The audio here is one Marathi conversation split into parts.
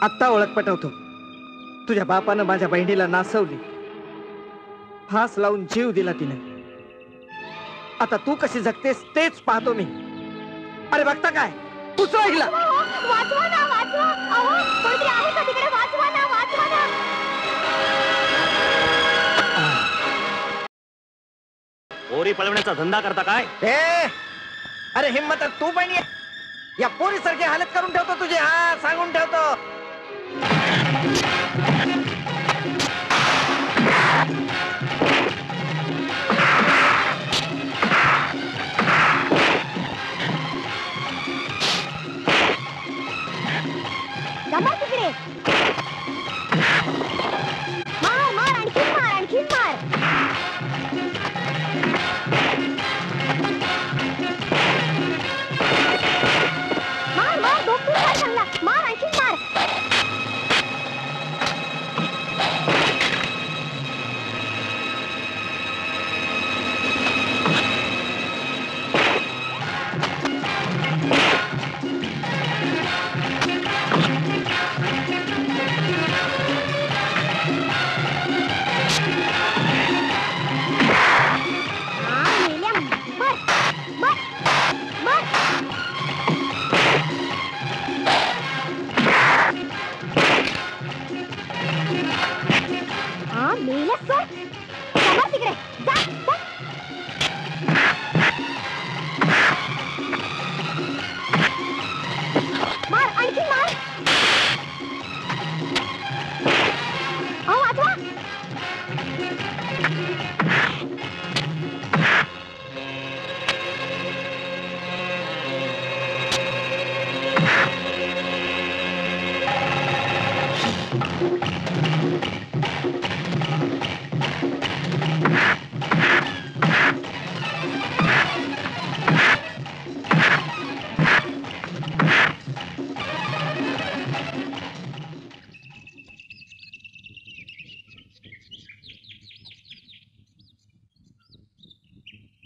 आत्ता ओळख पटवतो. तुझ्या बापानं माझ्या बहिणीला नासवली, फास लावून जीव दिला तिने. आता तू कशी जगतेस तेच पाहतो मी. अरे बघता काय, उचला हिला. वाचवा ना, वाचवा. अहो, कोणतरी आहे का तिकडे? वाचवा ना, वाचवा ना. पोरी पळवण्याचा धंदा करता काय? अरे हिम्मत तू पण ये. या पोरी सारखी हालत करून ठेवतो तुझी. हा, सांगून ठेवतो. जमा तिकडे. मार मार, आणखीन मार, आणखीन मार. मार मार, दोन तीन मार चांगला. मार, आणखीन मार.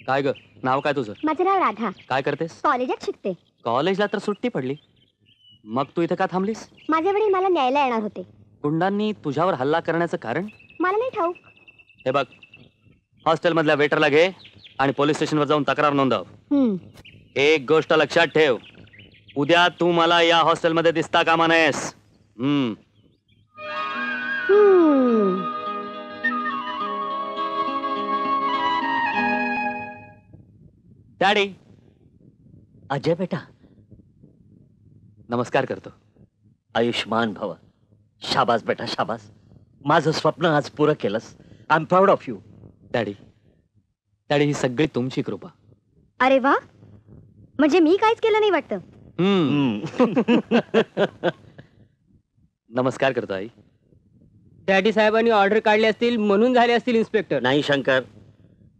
काय ग, नाव काय तुझं? माझं नाव राधा. काय करतेस? कॉलेजात शिकते. कॉलेजला तर सुट्टी पडली, मग तू इथे का थांबलीस? माझे वडील मला न्यायला येणार होते. गुंडांनी तुझ्यावर हल्ला करण्याचं कारण? मला नाही ठाऊक. हे बघ, हॉस्टेल मधल्या वेटरला घे आणि पोलीस स्टेशनवर जाऊन तक्रार नोंदव. एक गोष्ट लक्षात ठेव, उद्या तू मला या हॉस्टेलमध्ये दिसता कामा नयेस. डॅडी. अजय बेटा, नमस्कार करतो. आयुष्मान भव. शाबास बेटा, शाबास. माझं स्वप्न आज पुरं केलंस. I am proud of you. Daddy, daddy, ही सगळी तुमची कृपा. अरे वा, म्हणजे मी काहीच केलं नाही वाटतं. नमस्कार करतो आई. डॅडी साहेबांनी ऑर्डर काढली असतील म्हणून झाले असतील इन्स्पेक्टर. नाही शंकर,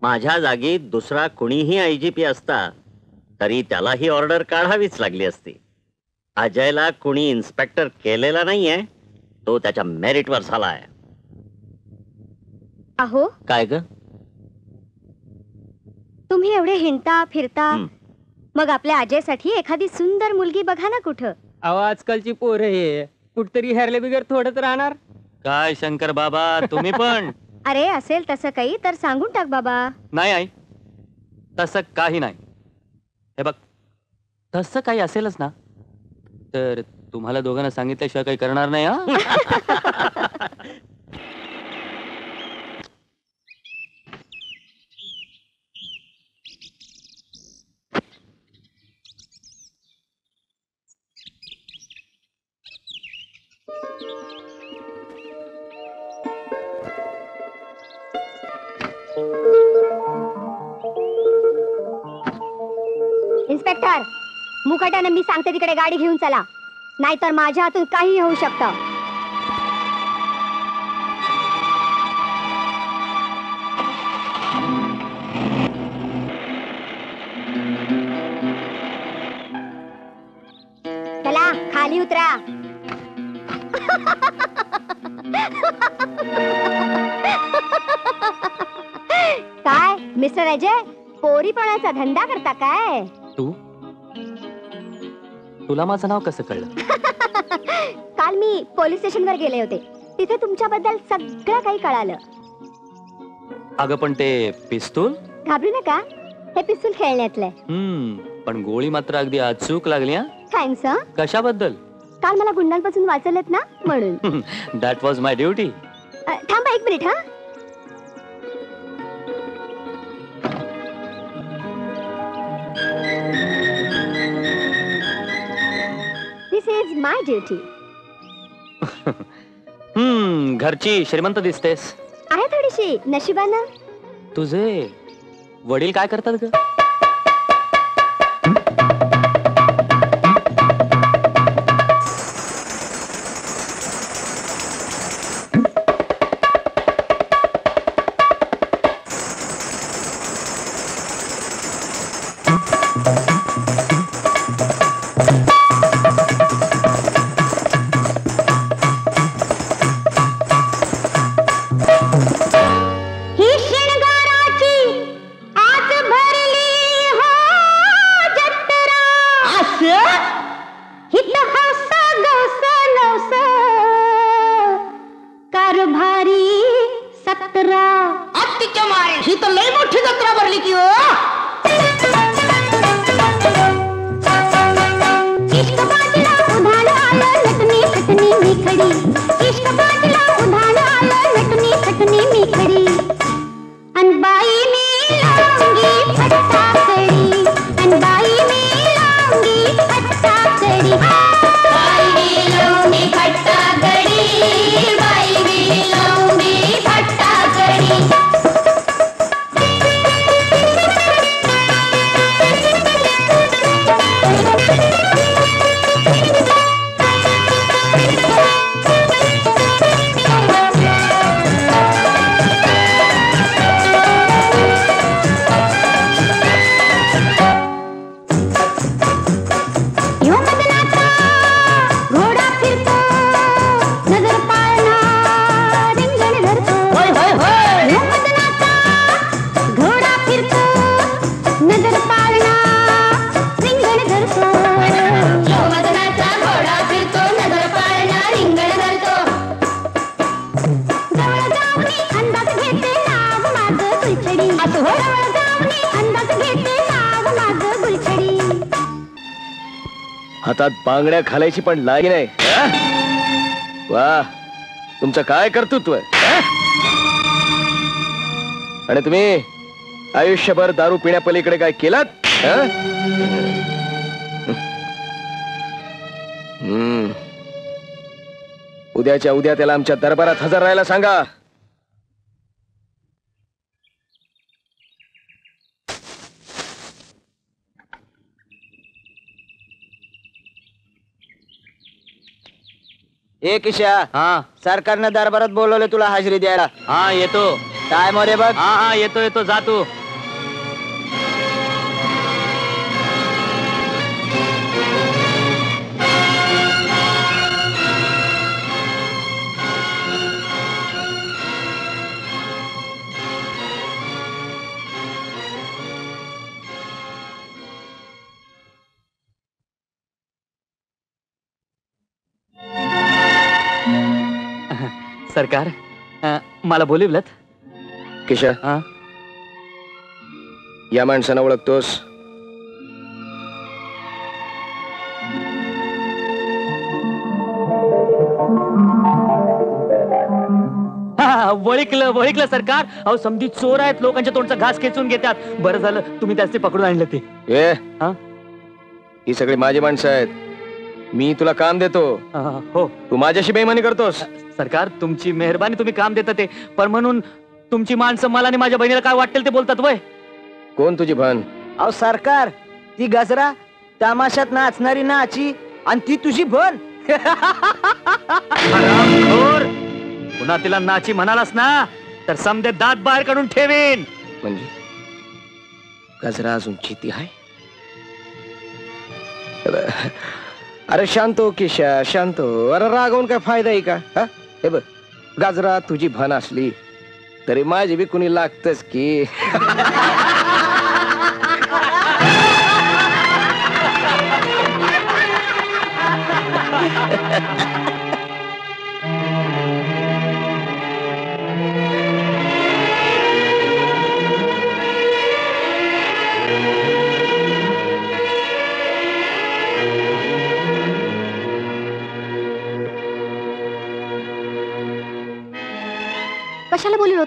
माझ्या जागी दुसरा कुणीही आयजीपी असता तरी त्याला ही ऑर्डर काढावीच लागली असती. अजयला कुणी इन्स्पेक्टर केलेला नाहीये, तो त्याच्या मेरिटवर झालाय. अहो, काय ग? तुम्ही एवढे हिंडता फिरता, मग आपल्या अजयसाठी एखादी सुंदर मुलगी बघा ना कुठं. अहो, आजकालची पोरं हे कुठतरी हरले बिगर थोडंच राहणार. काय शंकर बाबा, तुम्ही पण. अरे असेल तसं काही तर सांगून टाक बाबा. नाही आई, तसं काही नाही. हे बघ, तसं काही असेलच ना तर तुम्हाला दोघांना सांगितल्याशिवाय काही करणार नाही. इन्स्पेक्टर, मुकाट्यानं मी सांगते तिकडे गाडी घेऊन चला, नाहीतर माझ्या हातून काही होऊ शकतं. चला खाली उतरा. काय मिस्टर अजय, पोरीपणाचा धंदा करता काय? तुला माझं नाव कसं कळलं? काल मी पोलीस स्टेशनवर गेले होते. तिथे तुमच्याबद्दल सगळं काही कळालं. अगं पण ते पिस्तूल. घाबरू नका, हे पिस्तूल खेळण्यातलंय. पण गोळी मात्र अगदी अचूक लागली. हा, थँक्स. कशाबद्दल? काल मला गुंडांपासून वाचवलेत ना म्हणून. That was my duty. थांबा 1 मिनिट. हा, दिस इज माय ड्युटी. घरची श्रीमंत दिसतेस. आहे थोडीशी नशिबानं. तुझे वडील काय करतात ग? ही शृंगाराची आज भरली हो जत्रा. हित हौस गौस नौस कारभारी 17. आत्तीच्या माय ही तर लय मोठी जत्रा भरली की हो. इश्क बाजला उधाण आलं नटनी खटनी मी खडी. इश्क बाजला उधाण आलं नटनी खटनी मी खडी. अनबाई मी लावंगी फट्टा कडी. अनबाई मी लावंगी फट्टा कडी. बाई मी लावंगी फट्टा कडी. बाई मी लावंगी फट्टा कडी. यो मदनाचा घोडा फिरतो नजर पाळणा रिंगण धरतो. यो मदनाचा घोडा फिरतो नजर पाळणा रिंगण धरतो. यो मदनाचा घोडा फिरतो नजर पाळणा रिंगण धरतो. जवळ जाऊनी अंदाज घेते नाव माझं गुलछडी. जवळ जाऊनी अंदाज घेते नाव माझं गुलछडी. हातात बांगड्या घालायची पण लागी नाही. वा, तुमचं काय कर्तृत्व आहे. आणि तुम्ही आयुष्यभर दारू पिण्यापलीकडे काय केलात? उद्याच्या उद्या त्याला आमच्या दरबारात हजर राहायला सांगा. ए किशा, हा सरकारनं दरबारात बोलवलं तुला हाजरी द्यायला. हा येतो. टाइम रे बघ. हा येतो येतो जा तू. सरकार, मला बोलिवलं. किशा, हा या माणसानं ओळखतोस? वळिकलं वळिकलं सरकार. अहो समधी चोर आहेत, लोकांच्या तोंडचा घास खेचून घेतात. बरं झालं तुम्ही त्याचे पकडून आणलं ते. ए, ही सगळी माझी माणसं आहेत. मी तुला काम देतो. हो तू माझ्याशी बेईमानी करतोस. सरकार तुमची मेहरबानी, तुम्ही काम देता ते, पण म्हणून तुमची माणसं मला आणि माझ्या बहिणीला काय वाटेल ते बोलतात. वय कोण तुझी भान? अहो सरकार, ती गजरा तमाशात नाचणारी नाची आणि ती तुझी भन. हरामखोर, पुन्हा तिला नाची म्हणालास ना तर समदे दात बाहेर काढून ठेवीन. म्हणजे गजरा अजून चिती आहे? अरे शांत हो किशा, शांत हो. अरे रागवून काय फायदा आहे का? हे बघ, गाजरा तुझी भन असली तरी माझी बी कुणी लागतच की.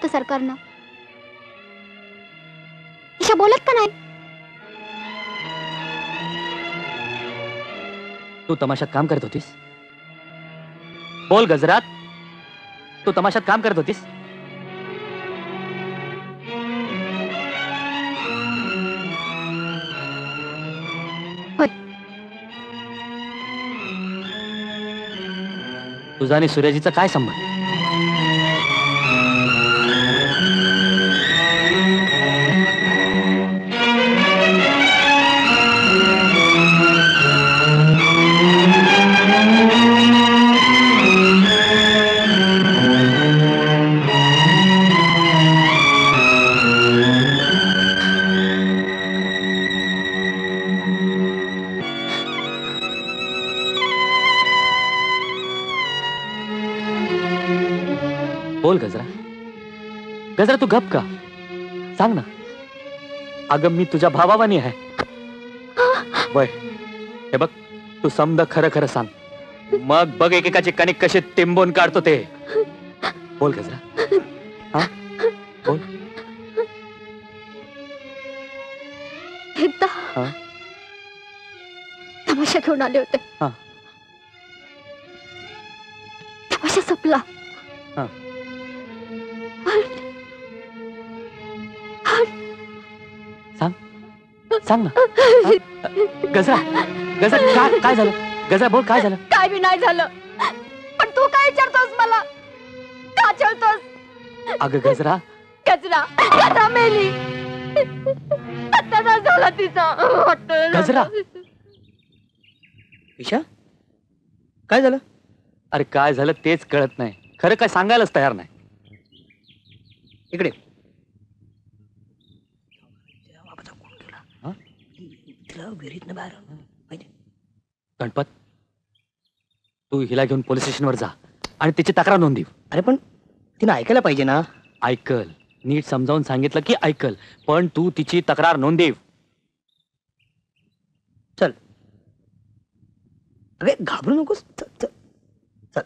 होतं सरकारनं. ईशा बोलत का नाही? तू तमाशात काम करत होतीस? बोल गजरात, तू तमाशात काम करत होतीस? होय. तुझा आणि सूर्याजीचा काय संबंध? बोल गजरा, गजरा तू गप का? सांग ना. अगं मी तुझ्या भावावानी आहे. वय हे बघ, तू समद खरं खरं सांग, मग बघ एकेकाचे कणिक कसे टिंबून काढतो ते. बोल गजरा, हा बोल. एकदा हा? तमाशा घेऊन आले होते. हा. तमाशा संपला. हा. सांग, सांग ना. हा? गजरा, गजरा काय काय झालं? गजरा बोल, काय झालं? काय बी नाही झालं, पण तू काय विचारतोस मला? का चळतोस? अगं गजरा, गजरा गजरा मेली. अत्याचार झाला तिचा. गजरा. ईशा, काय झालं? अरे काय झालं तेच कळत नाही, खरं काय सांगायलाच तयार नाही. इकडे. हा? विहिरीतनं बाहेर गणपत, तू हिला घेऊन पोलीस स्टेशनवर जा आणि तिची तक्रार नोंदव. अरे पण तिने ऐकायला पाहिजे ना. ऐकल, नीट समजावून सांगितलं की ऐकल, पण तू तिची तक्रार नोंदव. चल. अरे घाबरू नकोस. चल चल चल.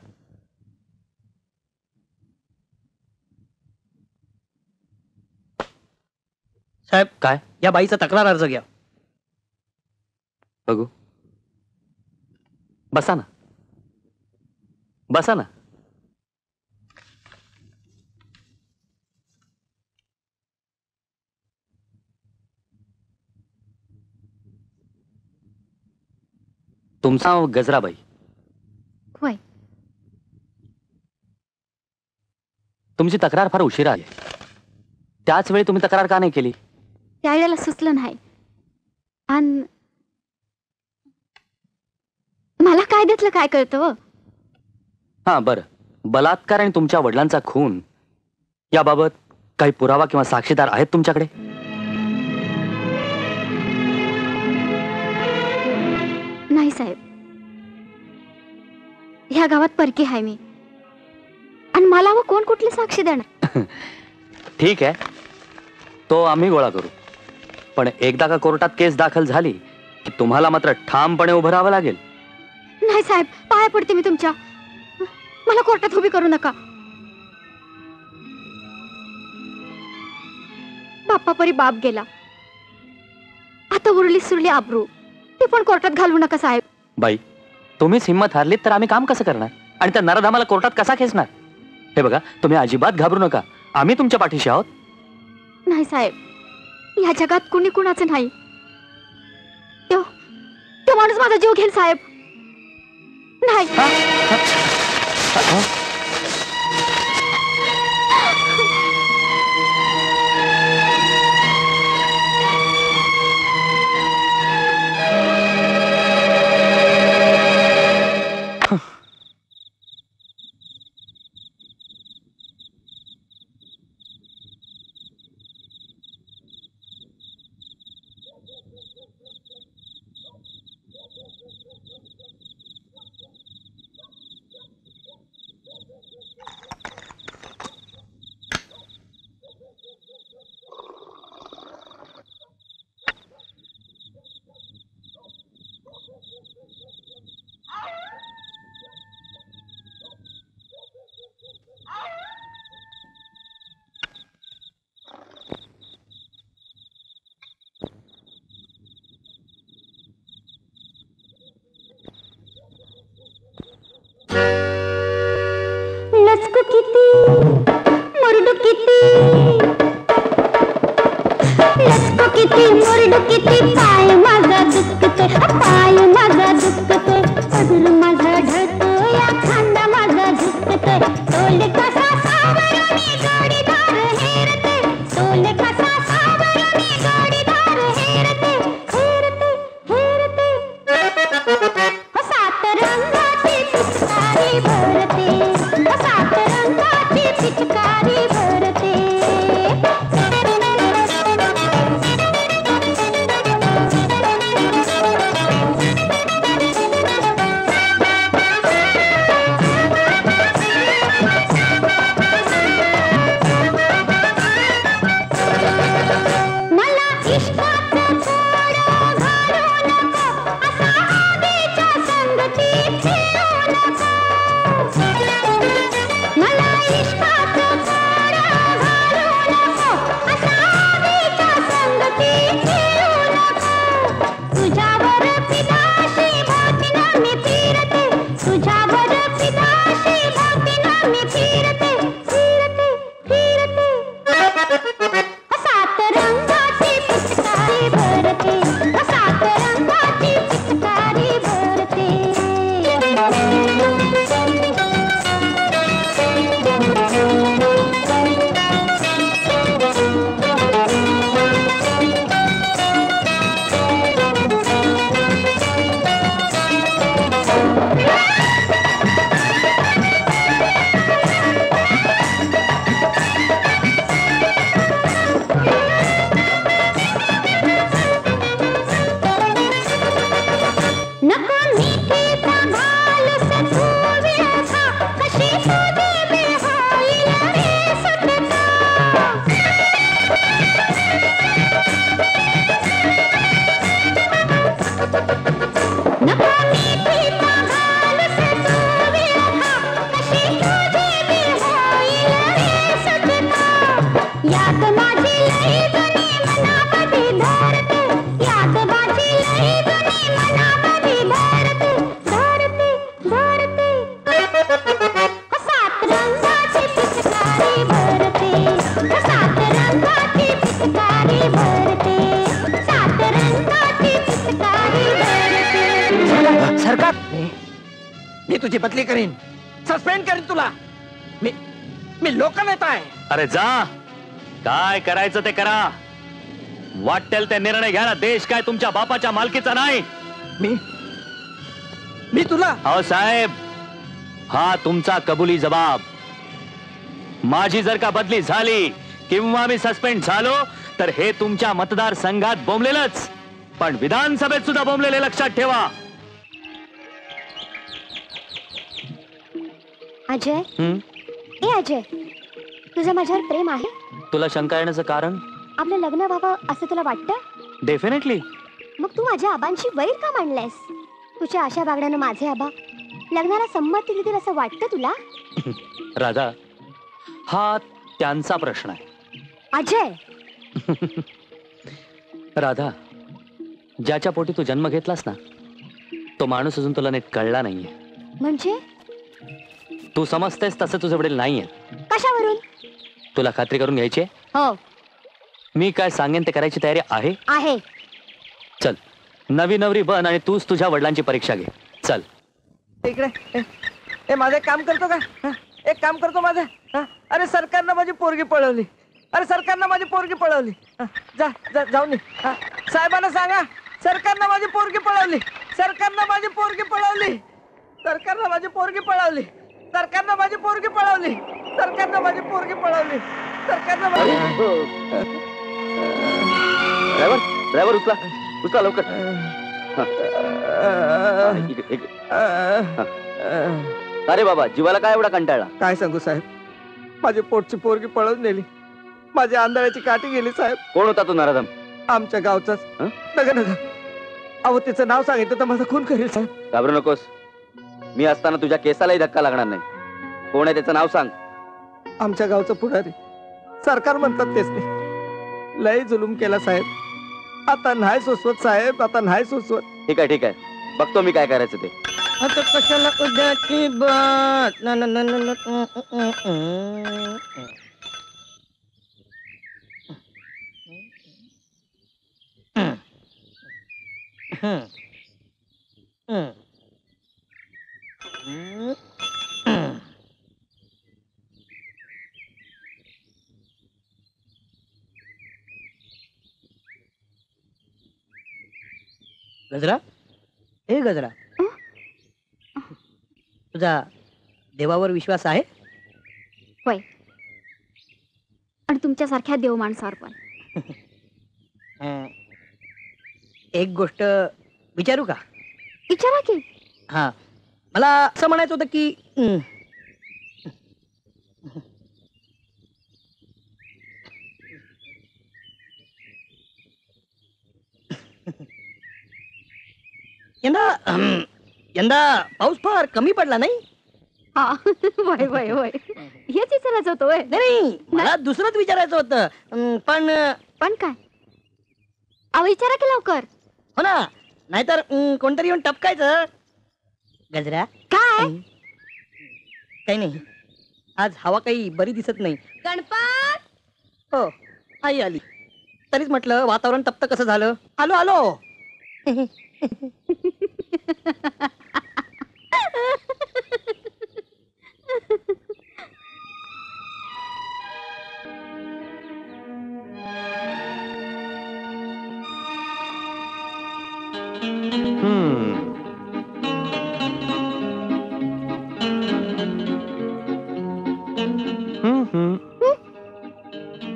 साहेब, काय या बाईचा तक्रार अर्ज घ्या. बघू. बसा ना, बसा ना. तुमचं नाव गजराबाई? होय. तुमची तक्रार फार उशिरा आली. त्याच वेळी तुम्ही तक्रार का नाही केली? त्यावेळेला सुचलं नाही. आणि मला कायद्यातलं काय कळतं व? हा बरं, बलात्कार आणि तुमच्या वडिलांचा खून याबाबत काही पुरावा किंवा साक्षीदार आहेत तुमच्याकडे? नाही साहेब, ह्या गावात परकी आहे मी, आणि मला व कोण कुठली साक्षी देणार? ठीक आहे, तो आम्ही गोळा करू, पण एकदा का कोर्टात केस दाखल झाली की तुम्हाला मात्र ठामपणे उभं राहावं लागेल. नाही साहेब, पाया पडते मी तुमच्या. मला कोर्टात उभी करू नका. बाप्पा परी बाप गेला, आता उरली सुरली आबरू, ती पण कोर्टात घालवू नका साहेब. बाई, तुम्हीच हिंमत हारलीत तर आम्ही काम कसं करणार आणि त्या नरधामाला कोर्टात कसा खेचणार? हे बघा, तुम्ही अजिबात घाबरू नका, आम्ही तुमच्या पाठीशी आहोत. नाही साहेब, या जगात कुणी कुणाचं नाही. तो माणूस माझा जीव घेईल साहेब. नाही. मुरडू किती लचको किती मुरडू किती पाय माझा दुखते पाय माझा दुखते पदर माझा ढळतो या खांदा माझा झुकते तोल कसा सावर मी जोडीदार हेरते तोल कसा सावर मी जोडीदार हेरते हेरते हेरते सात रंगाची पिचकारी भरते सात रंगाची पिचकारी भरते मला इश्काचं थोडं घालू नको असा आगीच्या संगतीत खेळू नको मला इश्काचं थोडं घालू नको असा आगीच्या संगतीत खेळू नको तुझ्यावर फिदाशी भोवतीनं मी फिरते तुझ्यावर फिदाशी भोवतीनं मी फिरते फिरते फिरते सात रंगाची पिचकारी भरते सात रंगाची पिचकारी भरते नको मिठीचा घालस तू विळखा कशी तुझी वेळ होईल रे सुटका नको मिठीचा घालस तू विळखा कशी तुझी वेळ होईल रे सुटका याद माझी लई जुनी मनामध्ये धरते याद माझी लई जुनी मनामध्ये धरते धरते धरते सात रंगाची पिचकारी भरते सात रंगाची पिचकारी भरते सात रंगाची पिचकारी भरते सरकार मी तुझी बदली करीन सस्पेंड करीन तुला मी लोकनेता आहे अरे जा काय करायचं ते करा वाटेल ते निर्णय घ्या ना देश काय तुमच्या बापाच्या मालकीचा नाही मी तुला अहो साहेब हा तुमचा कबुली जबाब माझी जर का बदली झाली किंवा मी सस्पेंड झालो तर हे तुमच्या मतदारसंघात बोंबलेलंच पण विधानसभेत सुद्धा बोंबलेले लक्षात ठेवा अजय हं? ए अजय तुझं माझ्यावर प्रेम आहे तुला शंका येण्याचं कारण आपलं लग्न व्हावं असं तुला वाटतं डेफिनेटली मग तू माझ्या आबांशी वैर का मांडलायस तुझ्या अशा वागण्यानं माझे आबा लग्नाला संमती देतील असं वाटतं तुला राधा हा त्यांचा प्रश्न आहे अजय राधा ज्याच्या पोटी तू जन्म घेतलास ना तो माणूस अजून तुला नीट कळला नाहीये म्हणजे तू समजतेस तसं तुझे वडील नाहीये कशावरून तुला खात्री करून घ्यायची आहे? हो मी काय सांगेन ते करायची तयारी आहे आहे चल नवी नवरी बन आणि तूच तुझ्या वडिलांची परीक्षा घे चल इकडे ए माझं एक काम करतो का हा? एक काम करतो माझं हा? अरे सरकारनं माझी पोरगी पळवली अरे सरकारनं माझी पोरगी पळवली हा, जाऊन ये. हा, साहेबांना सांगा सरकारनं माझी पोरगी पळवली सरकारनं माझी पोरगी पळवली सरकारनं माझी पोरगी पळवली सरकारनं माझी पोरगी पळवली सरकारनं माझी पोरगी पळवली सरकारनं माझी ड्रायव्हर ड्रायव्हर उचला उचला लवकर अरे बाबा जीवाला काय एवढा कंटाळला काय सांगू साहेब माझी पोटची पोरगी पळवून नेली माझ्या आंधळ्याची काठी गेली साहेब कोण होता तो नराधम आमच्या गावचाच नका नका अहो तिचं नाव सांगितलं तर माझा खून करेल साहेब घाबरू नकोस मी असताना तुझ्या केसालाही धक्का लागणार नाही कोण आहे त्याचं नाव सांग आमच्या गावचं पुढारी सरकार म्हणतात तेच नाही लय जुलूम केला साहेब आता नाही सुचवत साहेब आता नाही सुचवत ठीक आहे बघतो मी काय करायचं ते आता कशाला उद्याची बात ना ना ना ना ना गजरा हे गजरा तुझा देवावर विश्वास आहे? होय. आणि तुमच्यासारख्या देव माणसावर पण. एक गोष्ट विचारू का? विचारा की. हा, मला असं म्हणायचं होतं की यंदा पाऊस फार कमी पडला नाही? हा होय होय होय. हेच विचारायचं होतं होय. नाही, मला दुसरंच विचारायचं होतं. पण काय? अहो विचारा की लवकर. हो ना, नाहीतर कोणतरी येऊन टपकायचं. गजरा काय? काही नाही, आज हवा काही बरी दिसत नाही. गणपत. हो, आई आली. तरीच म्हटलं वातावरण तप्त कसं झालं. आलो आलो.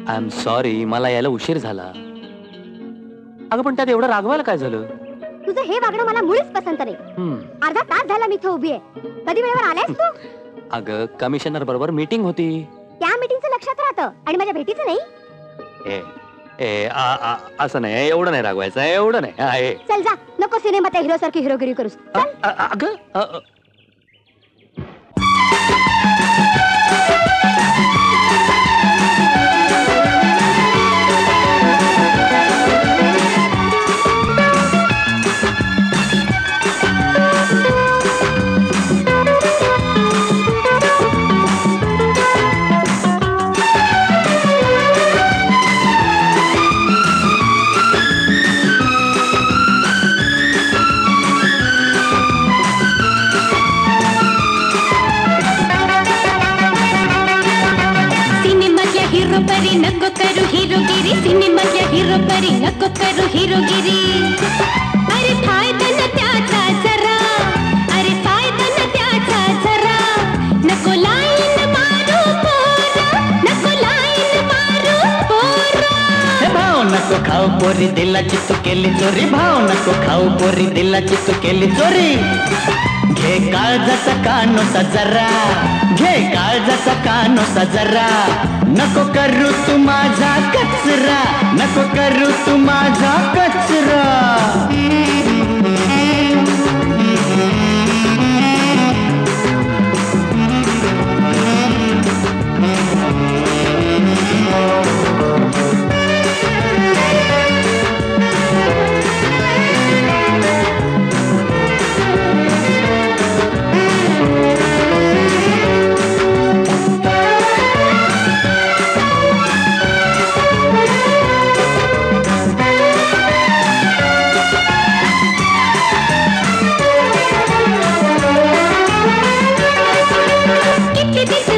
आय एम सॉरी, मला यायला उशीर झाला. अगं पण त्यात एवढं रागवायला काय झालं? तुझं हे वागणं मला मुळीच पसंत नाही. अर्धा तास झाला मी इथं उभी आहे. कधी वेळेवर आलायस तू? अगं कमिशनर बरोबर मीटिंग होती. त्या मीटिंगचं लक्षात राहतं आणि माझ्या भेटीचं नाही. ए ए असं नाही, एवढं नाही रागवायचं, एवढं नाही. आहे चल जा, नको सिनेमात हिरो सारखी हिरोगिरी करूस. अगं नको करू हिरोगिरी, सिनेमातल्या हिरो परी नको करू हिरोगिरी. अरे फायदा न त्याचा जरा, अरे फायदा न त्याचा जरा. नको लाईन मारू पोरा, नको लाईन मारू पोरा. भाव नको खाऊ पोरी दिलाची तू केली चोरी. भाव नको खाऊ पोरी दिलाची तू केली चोरी. घे काळजाचा कानोसा जरा, घे काळजाचा कानोसा जरा. नको करू तू माझा कचरा, नको करू तू माझा कचरा.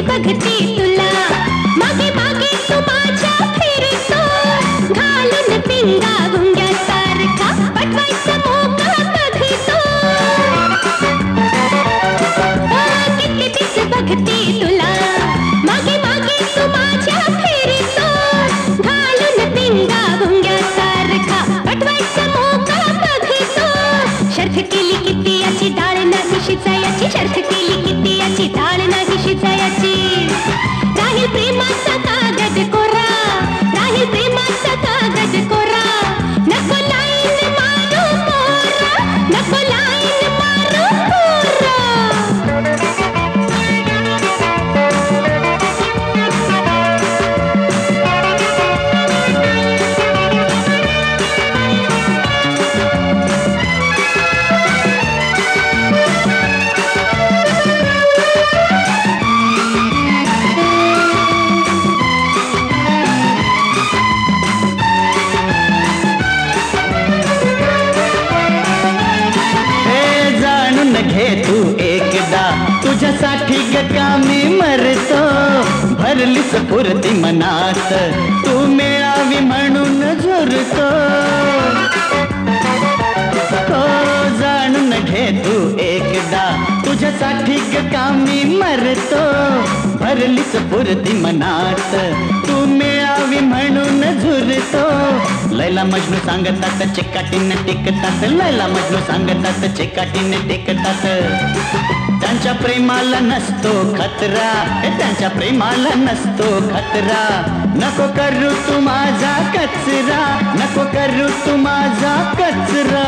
बघते तुला मागे मागे तू माझ्या फिरतो. घालून पिंगा गुंग्यासारखा पटवायचा मोका कधी तो. किती दिस बघते तुला मागे मागे तू माझ्या फिरतो. घालून पिंगा गुंग्यासारखा पटवायचा मोका कधी तो. शर्थ केली किती याची डाळ नाही शिजायची. शर्थ केली किती याची डाळ नाही शिजायची. राहील प्रेमाचा कागद कोरा, राहील प्रेमाचा कागद कोरा. नको लाईन मारू पोरा, नको लाईन मारू पोरा. तुझ्यासाठी ग कामी मरतो, भरलीच पुरती मनात, तू मिळावी म्हणून झुरतो. हो जाणून घे तू एकदा, तुझ्यासाठी ग कामी मरतो, भरलीच पुरती मनात, तू मिळावी म्हणून झुरतो. लैला मजनू सांगतात चिकाटीने टिकतात, लैला मजनू सांगतात चिकाटीने टिकतात. त्यांच्या प्रेमाला नसतो खतरा, त्यांच्या प्रेमाला नसतो खतरा. नको करू तू माझा कचरा, नको करू तू माझा कचरा.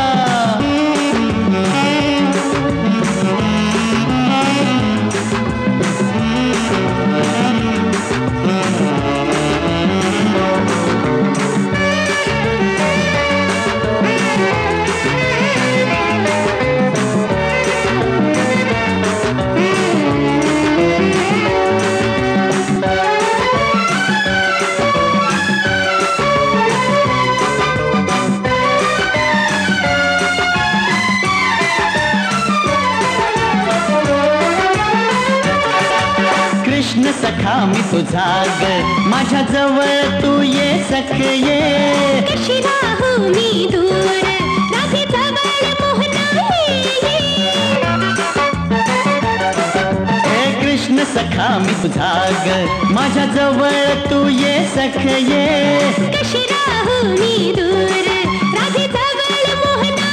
कृष्ण सखा मी तुझा ग, माझ्या जवळ तू ये सख ये. कशी राहू मी दूर, राधी जवळ मोहना हे कृष्ण सखा मी तुझा ग, माझ्या जवळ तू ये सख ये. कशी राहू मी दूर, राधी जवळ मोहना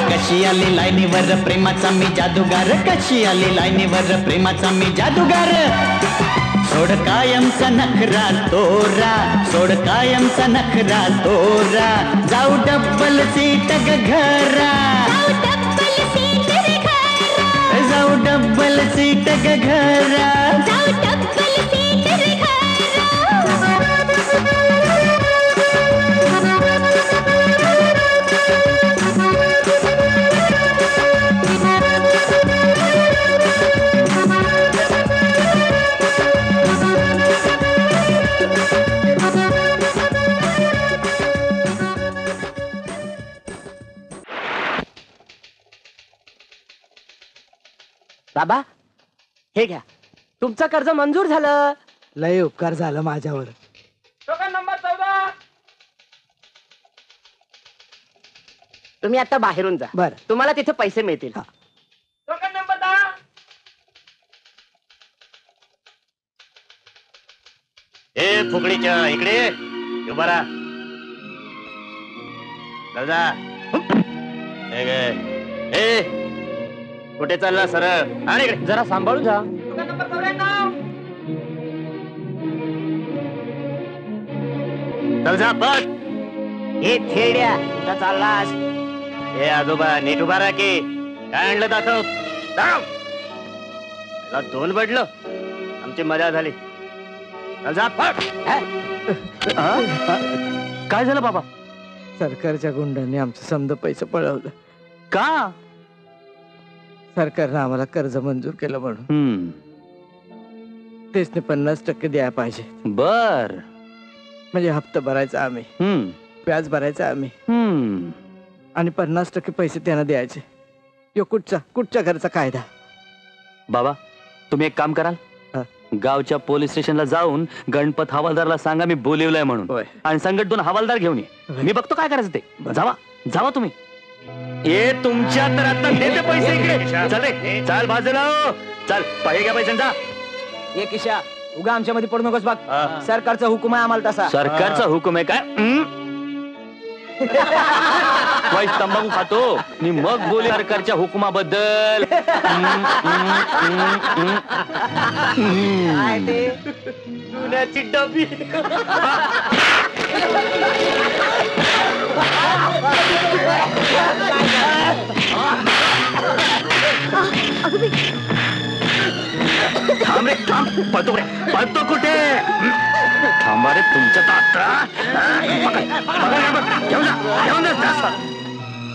कशी आली लाईनीवर प्रेमाचा मी जादूगार, कशी आली लाईनीवर प्रेमाचा मी जादूगार. सोड कायमचा नखरा तोरा, सोड कायमचा नखरा तोरा. जाऊ डब्बल सीट ग घरा, जाऊ डब्बल सीट ग घरा. बाबा हे घ्या, तुमचं कर्ज मंजूर झालं. लय उपकार झालं माझ्यावर. तुम्ही आता बाहेरून जा. बरं. तुम्हाला तिथे पैसे मिळतील. ए फुगडीच्या इकडे उभा राहा. दादा ए कुठे चालला सरळ आणि इकडे जरा सांभाळून जा. चल जा बस. हे खेड्या कुठं चाललास? ए आजोबा नीट उभा राहा की. काय आणलं दाखव दाखव. त्याला दोन पडलं, आमची मजा झाली. चल जा पळ. काय झालं बाबा? सरकारच्या गुंडांनी आमचं समजा पैसे पळवलं. का? सरकारनं आम्हाला कर्ज मंजूर केलं म्हणून. तेच 50% द्यायला पाहिजे. बर. म्हणजे हप्ता भरायचा आम्ही, व्याज भरायचं आम्ही, आणि 50% पैसे त्यांना द्यायचे. यो कुठच्या घरचा कायदा? बाबा तुम्ही एक काम कराल, गावच्या पोलीस स्टेशनला जाऊन गणपत हवालदारला सांगा मी बोलिवलंय म्हणून, आणि संगत 2 हवालदार घेऊन ये. मी बघतो काय करायचं ते. जावा जावा तुम्ही. ये तुमच्या तर आता देते पैसे इकडे. चल रे चाल बाजूला. चल पाहिजे घ्या पैशांचा. ये किशा उगा आमच्या मध्ये पडू नकोस बघ. सरकारचा हुकुम आहे आम्हाला तसा. सरकारचा हुकुम आहे काय? वाईट तंबाखू खातो आणि मग बोले सरकारच्या हुकुमाबद्दल. काय ते जुन्याची डबी. थांब रे थांब. पळतो रे पळतो कुठे? थांबा रे तुमच्या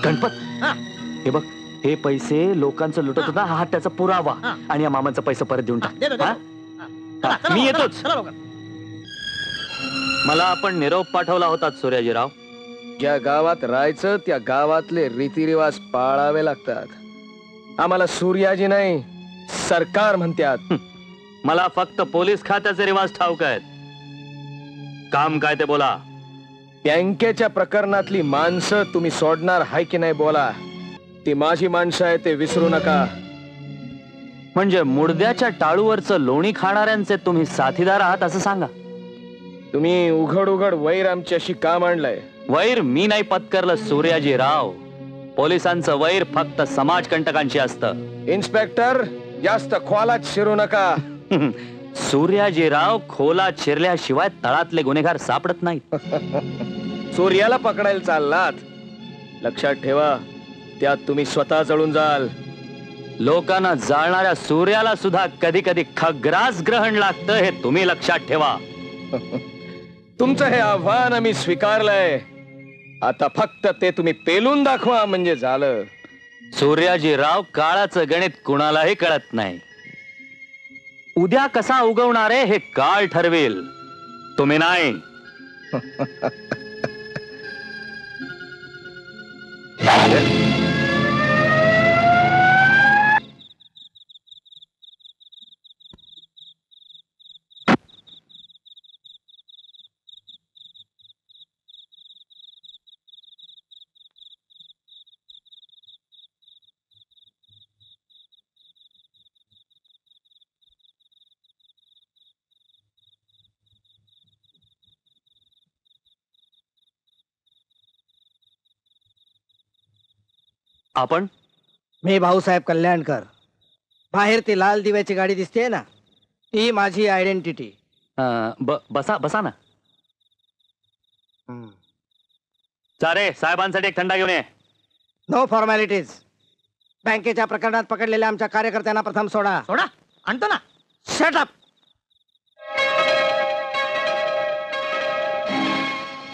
गणपत. हे बघ हे पैसे लोकांचं लुटत होता हा त्याचा पुरावा, आणि या मामाचा पैसा परत देऊन टाक. मी येतोच. मला आपण निरोप पाठवला होता सूर्याजीराव. ज्या गावात राहायचं त्या गावातले रीतिरिवाज पाळावे लागतात. आम्हाला सूर्याजी नाही सरकार म्हणतात. मला फक्त पोलीस खात्याचे रिवाज ठाऊक आहेत. काम काय ते बोला. बँकेच्या प्रकरणातली माणसं तुम्ही सोडणार हाय की नाही बोला. ती माझी माणसं आहे ते विसरू नका. म्हणजे मुडद्याच्या टाळूवरचं लोणी खाणाऱ्यांचे तुम्ही साथीदार आहात असं सांगा. तुम्ही उघड उघड वैर आमच्याशी का मांडलाय? वैर मी नाही पत्करलं सूर्याजी राव. पोलिसांचं वैर फक्त समाजकंटकांशी असतं. इन्स्पेक्टर जास्त खोलात शिरू नका. सूर्याजीराव खोलात शिरल्याशिवाय तळातले गुन्हेगार सापडत नाहीत. सूर्याला पकडायला चाललात. लक्षात ठेवा त्यात तुम्ही स्वतः जळून जाल. लोकांना जाळणाऱ्या सूर्याला सुद्धा कधी कधी खग्रास ग्रहण लागतं हे तुम्ही लक्षात ठेवा. तुमचं हे आव्हान आम्ही स्वीकारलंय. आता फक्त ते तुम्ही पेलून दाखवा म्हणजे झालं. सूर्याजीराव काळाचं गणित कुणालाही कळत नाही. उद्या कसा उगवणार आहे हे काळ ठरवेल, तुम्ही नाही. आपण मी भाऊसाहेब कल्याणकर. बाहेर ती लाल दिव्याची गाडी दिसते ना, ती माझी आयडेंटिटी. बसा बसा ना. चारे साहेबांसाठी एक थंडा घेऊन ये. No formalities. बँकेच्या प्रकरणात पकडलेल्या आमच्या कार्यकर्त्यांना प्रथम सोडा. सोडा, आणतो ना. Shut up.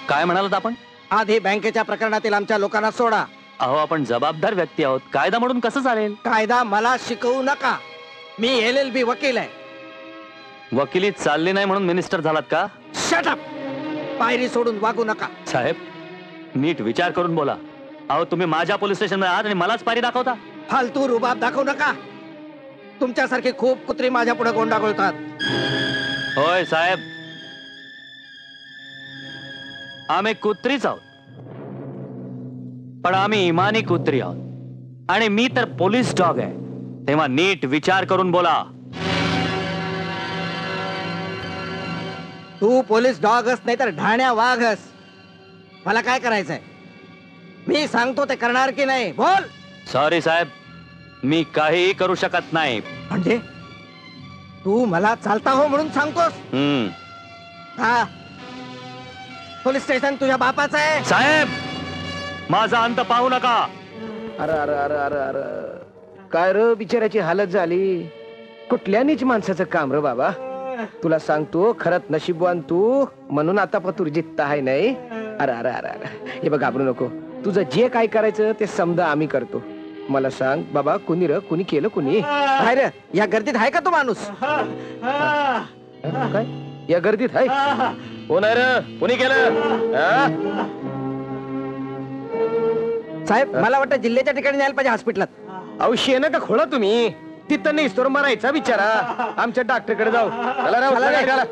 काय म्हणालात आपण? आधी बँकेच्या प्रकरणातील आमच्या लोकांना सोडा. अहो आपण जबाबदार व्यक्ती आहोत. कायदा म्हणून कसं चालेल? कायदा मला शिकवू नका. मी LLB वकील आहे. वकिली चालली नाही म्हणून मिनिस्टर झालात का? Shut up. पायरी सोडून वागू नका. साहेब नीट विचार करून बोला. अहो तुम्ही माझ्या पोलीस स्टेशन मध्ये आहात आणि मलाच पायरी दाखवता. फालतू रुबाब दाखवू नका. तुमच्यासारखे खूप कुत्री माझ्या पुढे गोंडागोळतात. होय साहेब, आम्ही कुत्रीच आहोत, पण आम्ही इमानी कुत्री आहोत. आणि मी तर पोलीस डॉग आहे. तेव्हा नीट विचार करून बोला. तू पोलीस डॉगस नाही तर ढाण्या वाघस. मला काय करायचंय? मी सांगतो ते करणार की नाही? बोल. सॉरी साहेब, मी काहीही करू शकत नाही. म्हणजे तू मला चालता हो म्हणून सांगतोस? हा, पोलीस स्टेशन तुझ्या बापाचं आहे. साहेब माझा अंत पाहू नका. अरे अरे अरे अरे अरे काय र बिचाऱ्याची हालत झाली. कुठल्या नीच माणसाचं काम र बाबा. तुला सांगतो खरंच नशीबवान तू म्हणून आता पतूर जित्ता आहे नाही. अरे अरे अरे अरे हे बघ, घाबरू नको. तुझं जे काय करायचं ते समजा आम्ही करतो. मला सांग बाबा, कुणी र कुणी केलं कुणी? काय रे, या गर्दीत आहे का तो माणूस? काय या गर्दीत आहे? कोण आहे र? कुणी केलं? साहेब मला वाटतं जिल्ह्याच्या ठिकाणी न्यायला पाहिजे हॉस्पिटलात. औषध ना का खोळा तुम्ही तिथं नाही स्टोर मारायचा विचारा. आमच्या डॉक्टरकडे जाऊ. चला राव, चला, चला.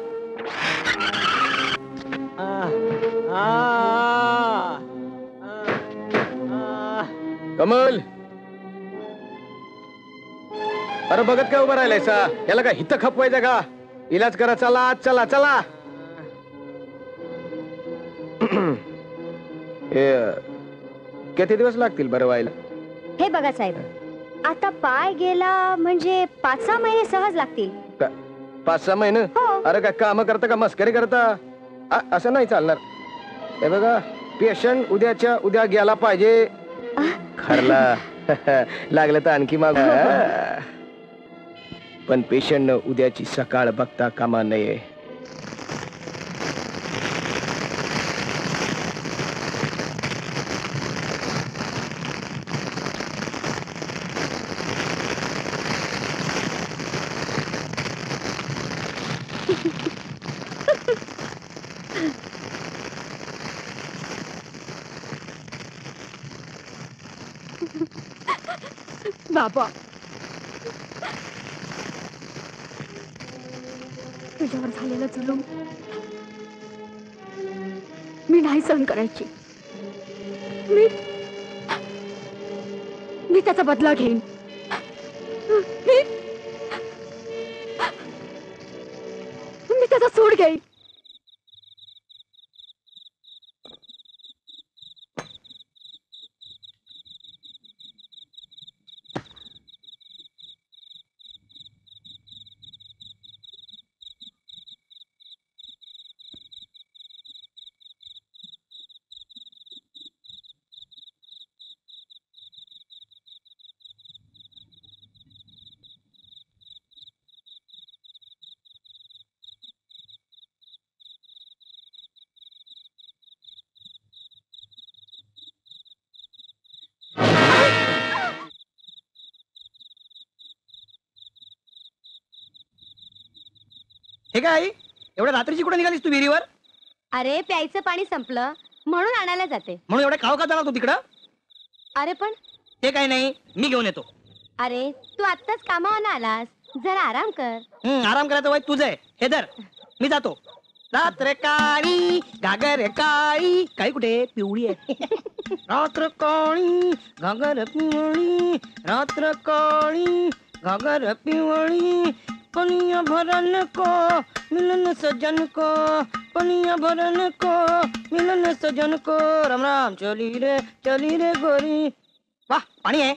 कमल, अरे बघत काय उभं राहिलायसा? याला का हित खपवायचं का? इलाज करा. चला चला चला. किती दिवस लागतील बरं व्हायला? हे बघा साहेब, आता पाय गेला म्हणजे 5-6 महिने सहज लागतील. 5-6 महिने? हो. अरे काय काम करता का मस्करी करता? असं नाही चालणार. हे बघा, पेशंट उद्याच्या उद्या गेला पाहिजे. खरला लागलं तर आणखी माग. पण पेशंटनं उद्याची सकाळ बघता कामा नये. बाबा, तुझ्यावर झालेलं जुलूम मी नाही सहन करायची. मी मी त्याचा बदला घेईन. मी मी त्याचा सूड घेईन. हे काय आई, एवढ्या रात्रीची कुठे निघालीस तू विहिरीवर? अरे प्यायचं पाणी संपलं म्हणून आणायला जाते. म्हणून एवढे खाऊ का जाणार तू तिकडं? अरे पण ते काही नाही, मी घेऊन येतो. अरे तू आत्ताच कामावर आलास, जरा आराम कर. आराम करायचं वय तुझं आहे. हे धर, मी जातो. रात्र काळी घागर काळी, काही कुठे पिवळी आहे. रात्र काळी घागर पिवळी, रात्र काळी घागर पिवळी, पनिया भरन को मिलन सजन को, पनिया भरन को मिलन सजन को. राम राम चली रे गोरी. वाह, पाणी आहे.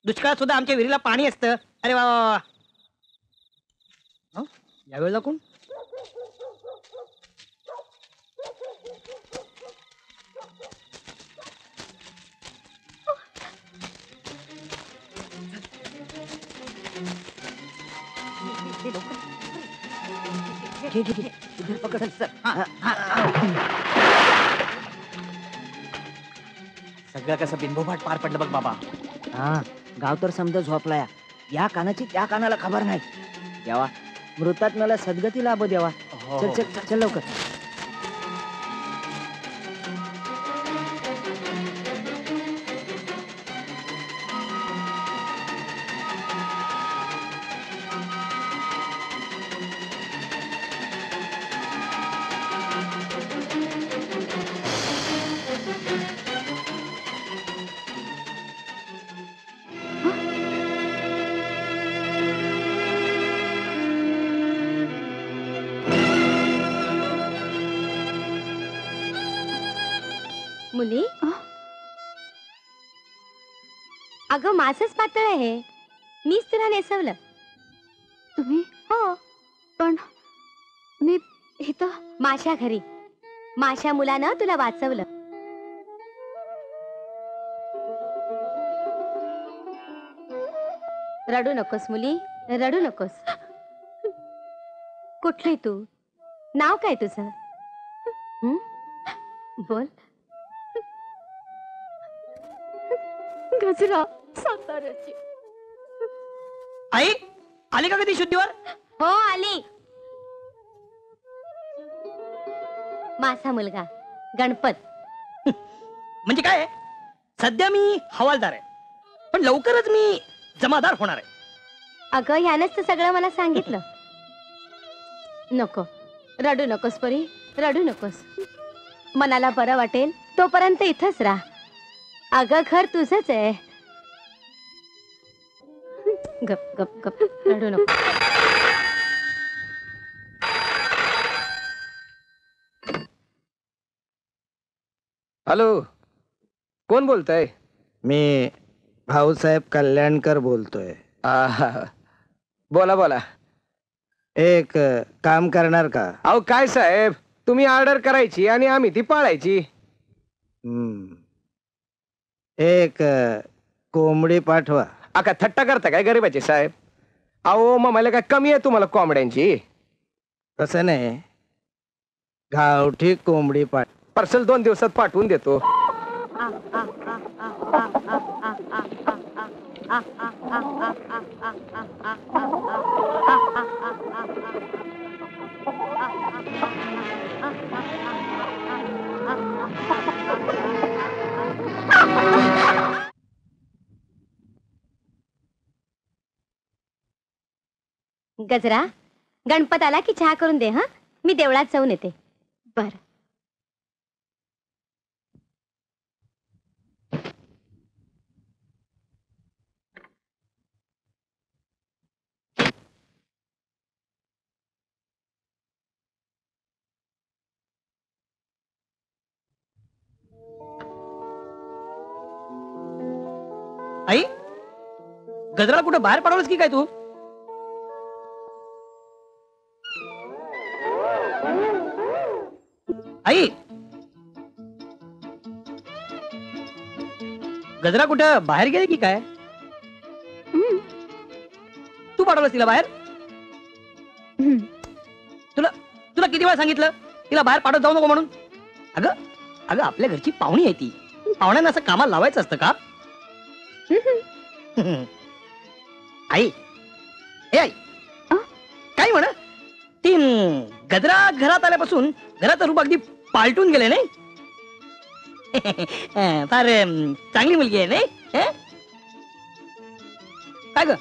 दुष्काळात सुद्धा आमच्या विहिरीला पाणी असतं. अरे वा वा वा. यावेळेला कोण? सगळं कसं बिंबोभाट पार पडलं बघ बाबा. हा, गाव तर समजा झोपलाय. या कानाची त्या कानाला खबर नाही. देवा, मृतात मला सद्गती लाभ द्यावा. चल चल चल लवकर. मुली, अगं माझंच पातळ आहे. मीच तुला नेसवलं. तुम्ही? हो, पण मी इथं माझ्या घरी माझ्या मुलानं तुला वाचवलं. रडू नकोस मुली, रडू नकोस. कुठली तू? नाव काय तुझं? बोल. गजरा, साताऱ्याची. आई आली का कधी शुद्धीवर? हो आली. माझा मुलगा गणपत. म्हणजे काय? सध्या मी हवालदार आहे, पण लवकरच मी जमादार होणार आहे. अगं ह्यानंच तर सगळं मला सांगितलं. नको रडू नकोस परी, रडू नकोस. मनाला बरं वाटेल तोपर्यंत इथंच राहा. अगं घर तुझंच आहे. गप गप गप, रडू नको. हॅलो, कोण बोलतय? मी भाऊसाहेब कल्याणकर बोलतोय. बोला बोला. एक काम करणार का? अहो काय साहेब, तुम्ही ऑर्डर करायची आणि आम्ही ती पाळायची. एक कोंबडी पाठवा. आका थट्टा करता काय गरीबाची साहेब? अहो मग मला काय कमी आहे तुम्हाला कोंबड्यांची? तसं नाही, गावठी कोंबडी पार्सल 2 दिवसात पाठवून देतो. गजरा, गणपत आला की चहा करून दे. हा, मी देवळात जाऊन येते. बर. आई, गजराला कुठं बाहेर पडवलंस की काय तू? आई, गजरा कुठं बाहेर गेले की काय? तू पाठवलंस तिला बाहेर? तुला तुला किती वेळा सांगितलं तिला बाहेर पाठवत जाऊ नको म्हणून? अगं अगं, आपल्या घरची पाहुणी आहे ती. पाहुण्यांना असं कामाला लावायचं असतं का? आई, ए आई, काय म्हण ती गजरा घरात आल्यापासून घराचं रूप अगदी पालटून गेले नाही? फार चांगली मुलगी आहे नाही? काय ग?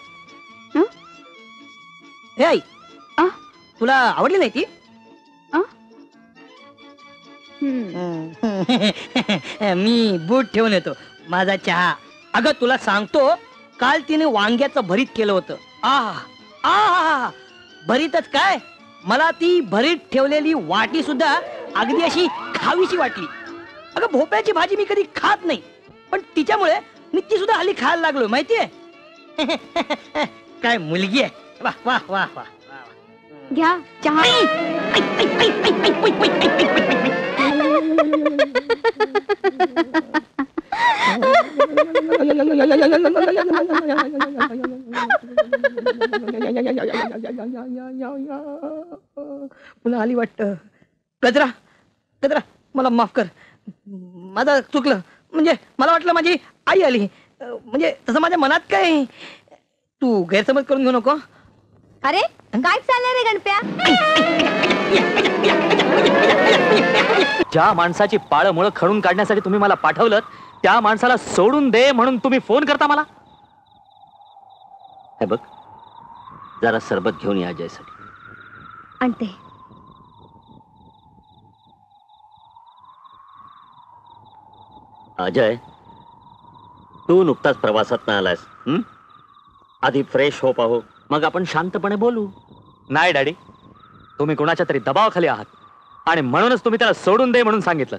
हे आई, तुला आवडली नाही ती? मी बूट ठेवून येतो. माझा चहा. अगं तुला सांगतो, काल तिने वांग्याचं भरीत केलं होतं. भरीतच काय, मला ती भरीत ठेवलेली वाटी सुद्धा अगदी अशी खावीशी वाटली. अगं भोपळ्याची भाजी मी कधी खात नाही, पण तिच्यामुळे मी ती सुद्धा हल्ली खायला लागलो माहितीये. काय मुलगी आहे. वाह वाह वाह वाह. घ्या चहा. पुन्हा आली वाटत. गजरा गजरा, मला माफ कर. माझं चुकलं. म्हणजे मला वाटलं माझी आई आली. म्हणजे तसं माझ्या मनात काय. तू गैरसमज करून घेऊ नको. अरे काय चाललंय रे गणप्या? ज्या माणसाची पाळं मुळं खणून काढण्यासाठी तुम्ही मला पाठवलं, त्या माणसाला सोडून दे म्हणून तुम्ही फोन करता मला? हे बघ, जरा सरबत घेऊन या अजयसाठी. आणते. अजय, तू नुकताच प्रवासात आलायस. आधी फ्रेश हो पाहू, मग आपण शांतपणे बोलू. नाही डॅडी, तुम्ही कोणाच्या तरी दबावाखाली आहात आणि म्हणूनच तुम्ही त्याला सोडून दे म्हणून सांगितलं.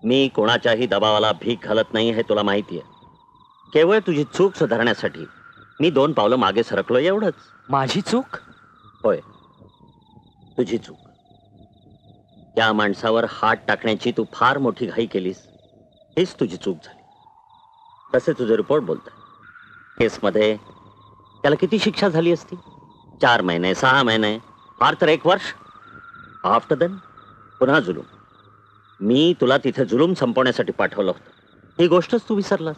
मी कोणाच्याही दबावाला भीक घालत नाही हे तुला माहितीये. केवळ तुझी चूक सुधारण्यासाठी मी 2 पावलं मागे सरकलो, एवढंच. माझी चूक? होय, तुझी चूक. त्या माणसावर हात टाकण्याची तू फार मोठी घाई केलीस, हीच तुझी चूक झाली. तसे तुझे रिपोर्ट बोलतोय. केसमध्ये त्याला किती शिक्षा झाली असती? 4 महिने, 6 महिने, फार तर 1 वर्ष. आफ्टर देन पुन्हा जुलूम. मी तुला तिथे जुलूम संपवण्यासाठी पाठवलं होतं, ही गोष्टच तू विसरलास.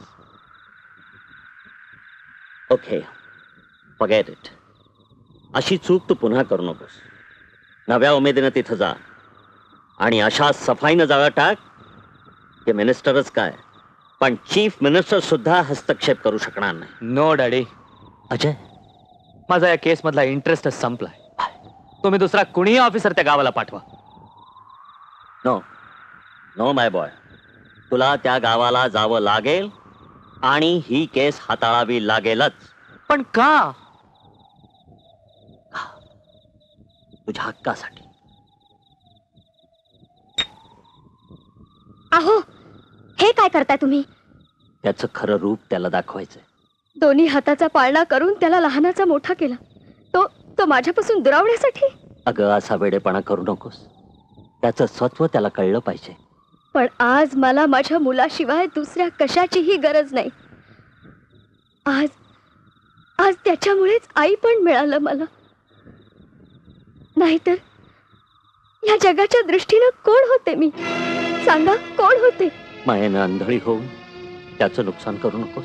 Okay, forget it. अशी चूक तू पुन्हा करू नकोस. नव्या उमेदीनं तिथं जा आणि अशा सफाईनं जागा टाक की मिनिस्टरच काय, पण चीफ मिनिस्टर सुद्धा हस्तक्षेप करू शकणार नाही. नो डॅडी, अजय, माझा या केस मधला इंटरेस्टच संपलाय. तुम्ही दुसरा कुणीही ऑफिसर त्या गावाला पाठवा. नो नो माय बॉय, तुला त्या गावाला जावं लागेल आणि ही केस हाताळावी लागेलच. पण का? तुझ्या हक्कासाठी. अहो, हे काय करताय तुम्ही? त्याचं खरं रूप त्याला दाखवायचंय. दोन्ही हाताचा पाळणा करून त्याला लहानाचा मोठा केला. तो माझ्यापासून दुरावण्यासाठी? अगं, असा वेडेपणा करू नकोस. त्याचं सत्व त्याला कळलं पाहिजे. पण आज मला माझ्या मुलाशिवाय दुसऱ्या कशाचीही गरज नाही. आज त्याच्यामुळेच आई पण मिळालं मला. नाहीतर या जगाच्या दृष्टीनं कोण होते मी? सांगा, कोण होते? मायेनं आंधळी होऊन त्याचं नुकसान करू नकोस.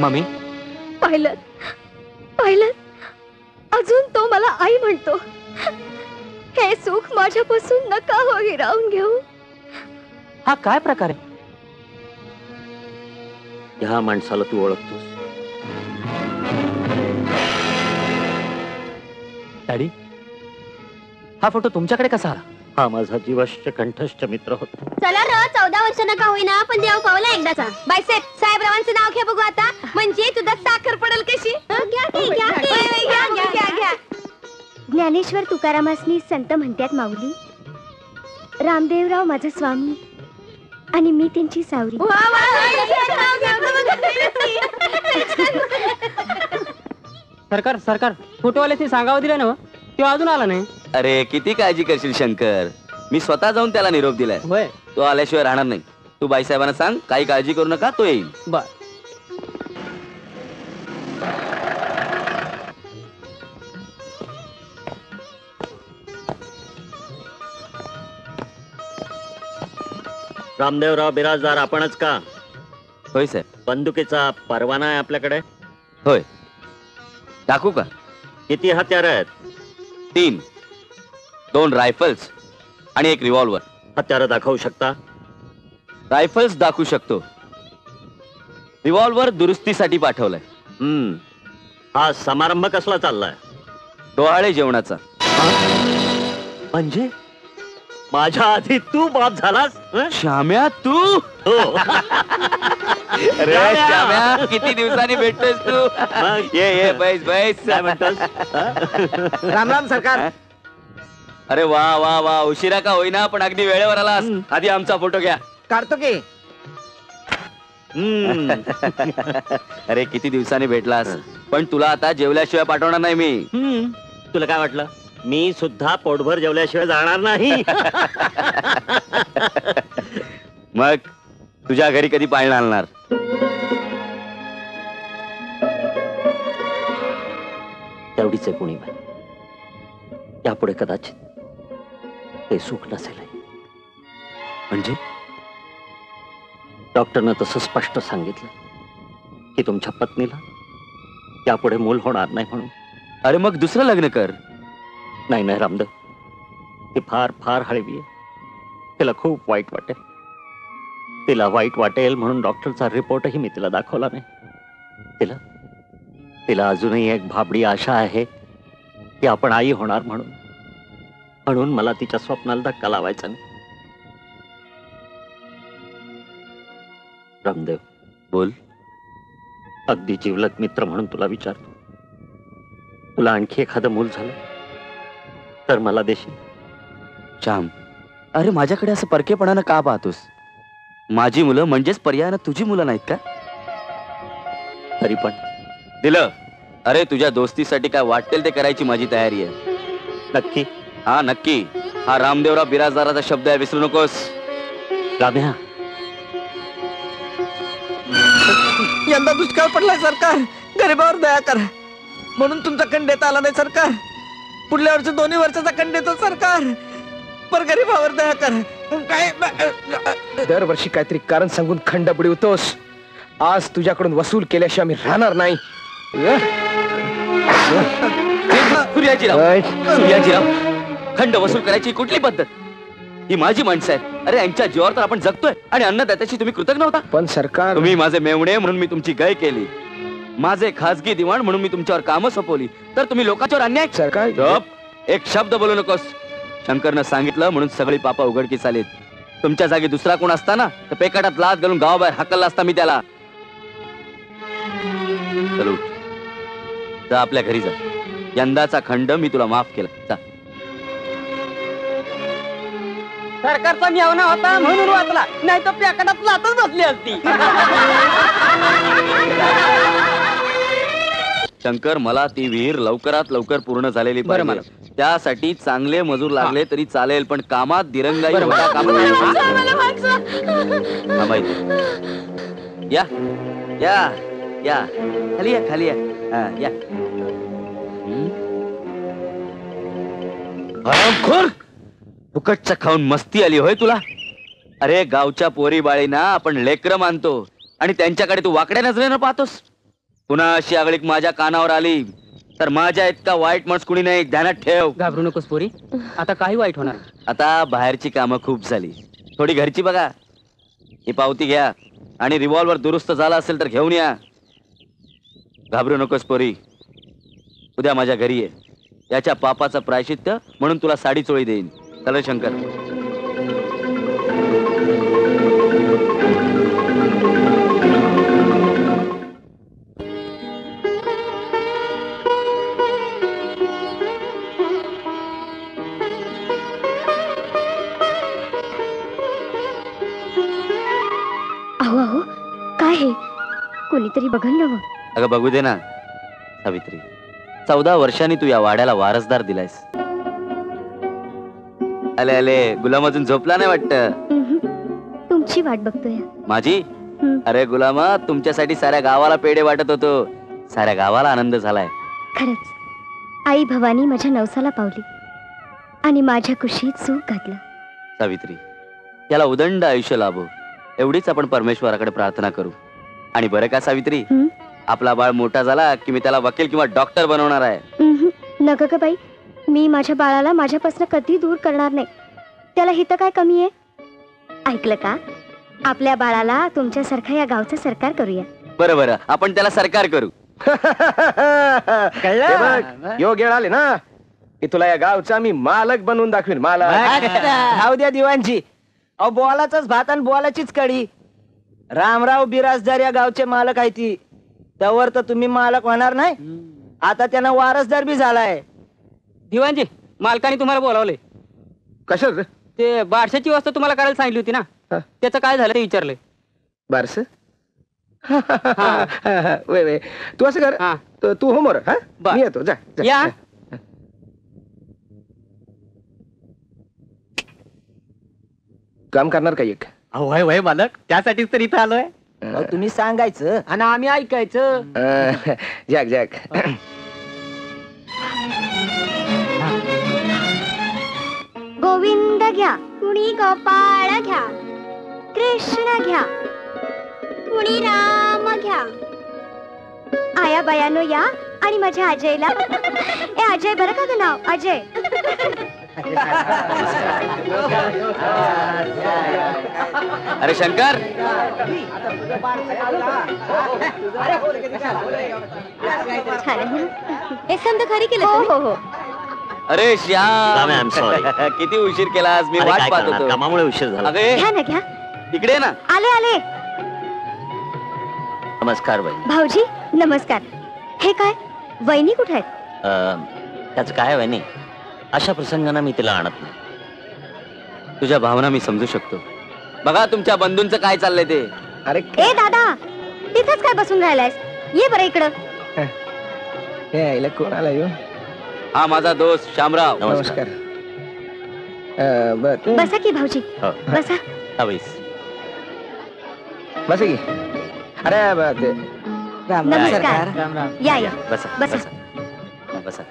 मम्मी, पाहिलं, अजून तो मला आई म्हणतो. हे सुख माझ्यापासून नका हो हिरावून घेऊ. हा काय प्रकार आहे? ह्या माणसाला तू ओळखतोस? डॅडी, हा फोटो तुमच्याकडे कसा आला? हा माझा जीवश्च कंठस्थ मित्र होता. चला र 14 वर्षांना का होईना पण देव पावला एकदाचा. बायसेप साहेबरावांचं नाव घ्या बघू आता, म्हणजे तुझा साखर पडेल कशी. घ्या की, घ्या की. घ्या, घ्या, घ्या, घ्या. ज्ञानेश्वर तुकारामासनी संत म्हणतात माऊली. रामदेवराव माझा स्वामी आणि मी त्यांची सावरी. सरकार सरकार फोटोवाल्याशी सांगावं दिलं ना, तो अजून आला नाही. अरे किती काळजी करशील शंकर, मी स्वतः जाऊन त्याला निरोप दिलाय. होय, तो आल्याशिवाय राहणार नाही. तू बाईसाहेबांना सांग काही काळजी करू नका, तो येईल. बर. रामदेवराव बिराजदार आपणच का? होय साहेब. बंदुकीचा परवाना आहे आपल्याकडे? होय. टाकू का? किती हत्यार आहेत? 3, 2 रायफल्स आणि 1 रिव्हॉल्वर. हत्यार दाखवू शकता? रायफल्स दाखवू शकतो. रिव्हॉल्वर दुरुस्तीसाठी पाठवलाय. हा समारंभ कसला चाललाय? डोहाळे जेवणाचा. म्हणजे माझ्या आधी तू बाप झालास? हं? श्याम्या तू? हो. अरे श्याम्या, किती दिवसांनी भेटतोस तू. ये बैस बैस. काय म्हणतोस? राम राम सरकार. अरे वा वा वा, उशिरा का होईना पण अगदी वेळेवर आलास. आधी आमचा फोटो घ्या. काढतो की. अरे किती दिवसांनी भेटलास, पण तुला आता जेवल्याशिवाय पाठवणार नाही मी. तुला काय वाटलं मी सुद्धा पोटभर जेवल्याशिवाय जाणार नाही? मग तुझ्या घरी कधी पाळणा आणणार? तेवढीच आहे कोणी बाई. यापुढे कदाचित ते सुख नसेल. म्हणजे डॉक्टरनं तसं स्पष्ट सांगितलं की तुमच्या पत्नीला यापुढे मूल होणार नाही म्हणून. अरे मग दुसरं लग्न कर. नाही नाही रामदेव, ती फार फार हळवी आहे. तिला खूप वाईट वाटेल. तिला वाईट वाटेल म्हणून डॉक्टरचा रिपोर्टही मी तिला दाखवला नाही. तिला तिला अजूनही एक भाबडी आशा आहे की आपण आई होणार म्हणून. म्हणून मला तिच्या स्वप्नाला धक्का लावायचा नाही. रामदेव बोल. अगदी जिवलग मित्र म्हणून तुला विचारतो, तुला आणखी एखादं मूल झालं तर मला देशील? श्याम, अरे माझ्याकडे असं परकेपणानं का पाहतोस? माझी मुलं म्हणजेच पर्यायानं तुझी मुलं नाहीत का? तरी पण दिलं. अरे तुझ्या दोस्तीसाठी काय वाटेल ते करायची माझी तयारी आहे. नक्की? हा नक्की. हा रामदेवराव बिराजदाराचा शब्द आहे, विसरू नकोस. राम्या, यंदा दुष्काळ पडलाय सरकार. गरिबावर दया करा म्हणून तुमचा खंड देता आला नाही सरकार. पुढल्या वर्षी 2 वर्षाचा खंड देतो सरकार, पर गरिबावर दया करा. काय दरवर्षी काहीतरी कारण सांगून खंड बुडवतोस. आज तुझ्याकडून वसूल केल्याशिवाय मी राहणार नाही. सूर्याजीराव, खंड वसूल करायची कुठली पद्धत? ही माझी माणसं आहेत. अरे यांच्या जीवावर तर आपण जगतोय आणि अन्नदात्याची तुम्ही कृतज्ञ होता. पण सरकार, तुम्ही माझे मेवणे म्हणून मी तुमची गय केली. माझे खासगी दिवाण म्हणून मी तुमच्यावर कामं सोपवली, तर तुम्ही लोकांच्यावर अन्याय. सरकार गप. एक शब्द बोलू नकोस. शंकरनं सांगितलं म्हणून सगळी पापा उघडकीस आलीत. तुमच्या जागी दुसरा कोण असता ना तर पेकाटात लात घालून गावाबाहेर हाकलला असता मी त्याला. चल उठ. जा आपल्या घरी जा. यंदाचा खंड मी तुला माफ केला. जा. सरकारचा मेवना होता म्हणून वाचला, नाही तर पॅकेटात लातच बसली असती. शंकर, मला ती विहीर लवकरात लवकर पूर्ण झालेली बरं, पाहिजे. त्यासाठी चांगले मजूर लागले तरी चालेल, पण कामात दिरंगाई बरं, होता कामा नये. थांबा इथे. या या या खाली या खाली या. हा, या. हरामखोर, फुकटचं खाऊन मस्ती आली होय तुला? अरे गावच्या पोरी बाळीना आपण लेकरं मानतो आणि त्यांच्याकडे तू वाकड्या नजरेनं पाहतोस. पुन्हा अशी आगळीक माझ्या कानावर आली तर माझ्या इतका वाईट माणूस कुणी नाही, ध्यानात ठेव. घाबरू नकोस पोरी, आता काही वाईट होणार. आता बाहेरची कामं खूप झाली, थोडी घरची बघा. ही पावती घ्या आणि रिव्हॉल्वर दुरुस्त झाला असेल तर घेऊन या. घाबरू नकोस पोरी, उद्या माझ्या घरी ये. याच्या पापाचं प्रायश्चित्त म्हणून तुला साडी चोळी देईन. चल रे शंकर. अहो अहो काय हे, कोणीतरी बघल ना. अगं बघू दे ना सावित्री. 14 वर्षांनी तू या वाड्याला वारसदार दिलायस. अले अले, गुलाम अजून झोपला नाही वाटत. तुमची वाट बघतोय. माझी? अरे गुलामा, तुमच्यासाठी साऱ्या गावाला पेढे वाटत होतो. साऱ्या गावाला आनंद झालाय. खरंच आई भवानी माझ्या नवसाला पावली आणि माझ्या कुशीत सुख घातलं. सावित्री, याला उदंड आयुष्य लाभो एवढीच आपण परमेश्वराकडे प्रार्थना करू. आणि बरं का सावित्री, आपला बाळ मोठा झाला की मी त्याला वकील किंवा डॉक्टर बनवणार आहे. नका ग बाई, मी माझ्या बाळाला माझ्यापासून कधी दूर करणार नाही. त्याला हित काय कमी आहे? ऐकलं का? आपल्या बाळाला तुमच्यासारखं या गावचं सरकार करूया. बरं बरं, आपण त्याला सरकार करू. योग येळ आले ना की तुला या गावचा मी मालक बनवून दाखवीन. मालक राहू द्या दिवाणजी. अहो बोलाचाच भात आणि बोलाचीच कडी. रामराव बिराजदार या गावचे मालक आहे ती. त्यावर तर तुम्ही मालक होणार नाही. आता त्यांना वारसदार बी झालाय. दिवाणजी, मालकाने तुम्हाला बोलावले. कशाला? ते बारशाची वस्तू तुम्हाला करायला सांगितली होती ना, त्याचं काय झालं ते विचारले. बारस? वे वे, तू असं कर, तू होमवर. हा, मी येतो. जा या. काम करणार का एक? वय वय मालक, त्यासाठीच तर इथं आलोय. तुम्ही सांगायचं आणि आम्ही ऐकायचं. जॅक जॅक, गोविंद घ्या, कुणी गोपाळ घ्या, कृष्ण घ्या, कुणी राम घ्या. आया बयानो या आणि माझ्या अजयला. ए अजय, बरं का ग नाव अजय? अरे शंकर, हे समजा खरी केलं. हो हो. अरे श्याम, आय एम सॉरी. किती उशीर केलास, मी वाट पाहत होतो. कामामुळे उशीर झाला. अगे घ्या ना घ्या. इकडे ना. आले आले. नमस्कार बाई. भाऊजी नमस्कार. हे काय, वहिनी कुठे आहेत? त्याचं काय वहिनी, अशा प्रसंगांना मी तिला आणत नाही. तुझ्या भावना मी समजू शकतो. बघा तुमच्या बंधूंचं काय चाललंय ते. अरे ए दादा, तिथंच काय बसून राहिलायस? ये बरं इकडं. हे आईला कोण आला येऊ? हा माझा दोस्त श्यामराव. नमस्कार. बसा की भाऊजी, बसा. बस की. अरे ते नमस्कार. या या, बसा बसा. बसा.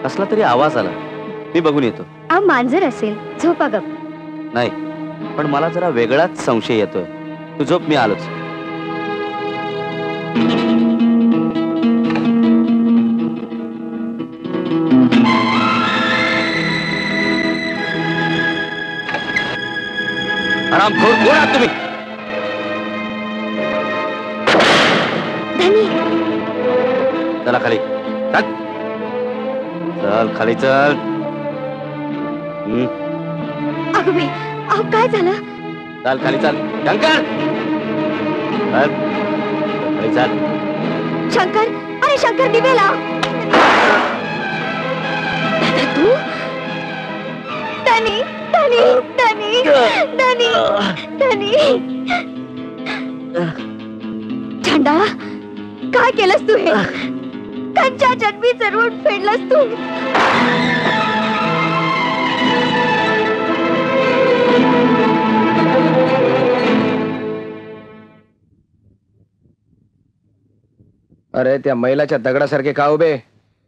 कसला तरी आवाज आला. मी बघून येतो. मांजर असेल, झोपा गप. नाही, पण मला जरा वेगळाच संशय येतोय. तू झोप, मी आलोच. हरामखोर, कोण आहात तुम्ही? धनी चला खाली चल. चल खाली चल. अगं बाई, अहो काय झालं? चल खाली चल. शंकर चल. खाली चल. शंकर, अरे शंकर दिवे लाव. दादा तू? धनी धनी धनी धनी धनी. झंडा, काय केलंस तू हे? कंच्या जन्मी जरूर फेडलंस तू. अरे त्या मैलाच्या दगडासारखे का उभे?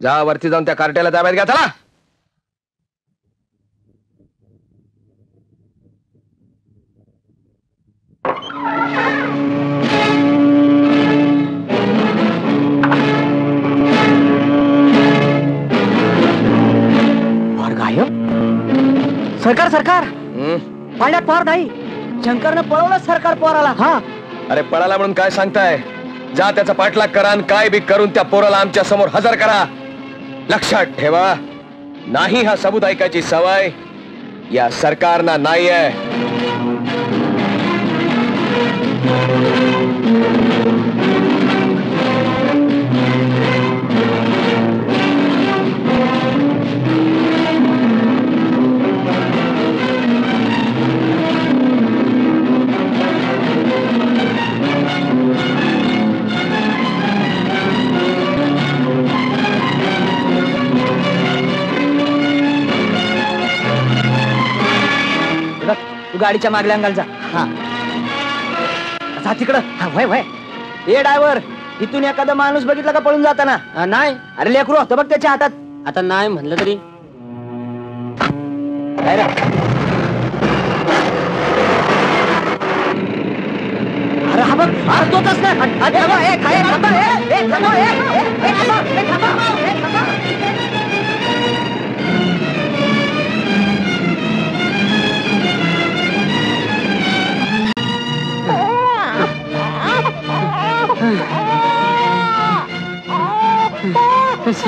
जा वरती जाऊन त्या कार्ट्याला ताब्यात घ्या. चला. पोर गायब. सरकार सरकार, पाण्यात पोर नाही. शंकरनं पळवलं सरकार पोराला. हा, अरे पळाला म्हणून काय सांगताय? जा त्याचा पाठलाग करा आणि काय बी करून त्या पोराला आमच्या समोर हजर करा. लक्षात ठेवा, नाही हा सबूत ऐकायची सवय या सरकारना नाही आहे. तू गाडीच्या मागल्या अंगाल जा. हा, जा तिकडं. हा, वय वय. ए ड्रायव्हर, इथून एखादा माणूस बघितला का पळून जाताना? नाही. अरे लेकरू होतं बघ त्याच्या हातात. आता नाही म्हणलं तरी काय रे? अरे हा बघ, अरे तोच असणार.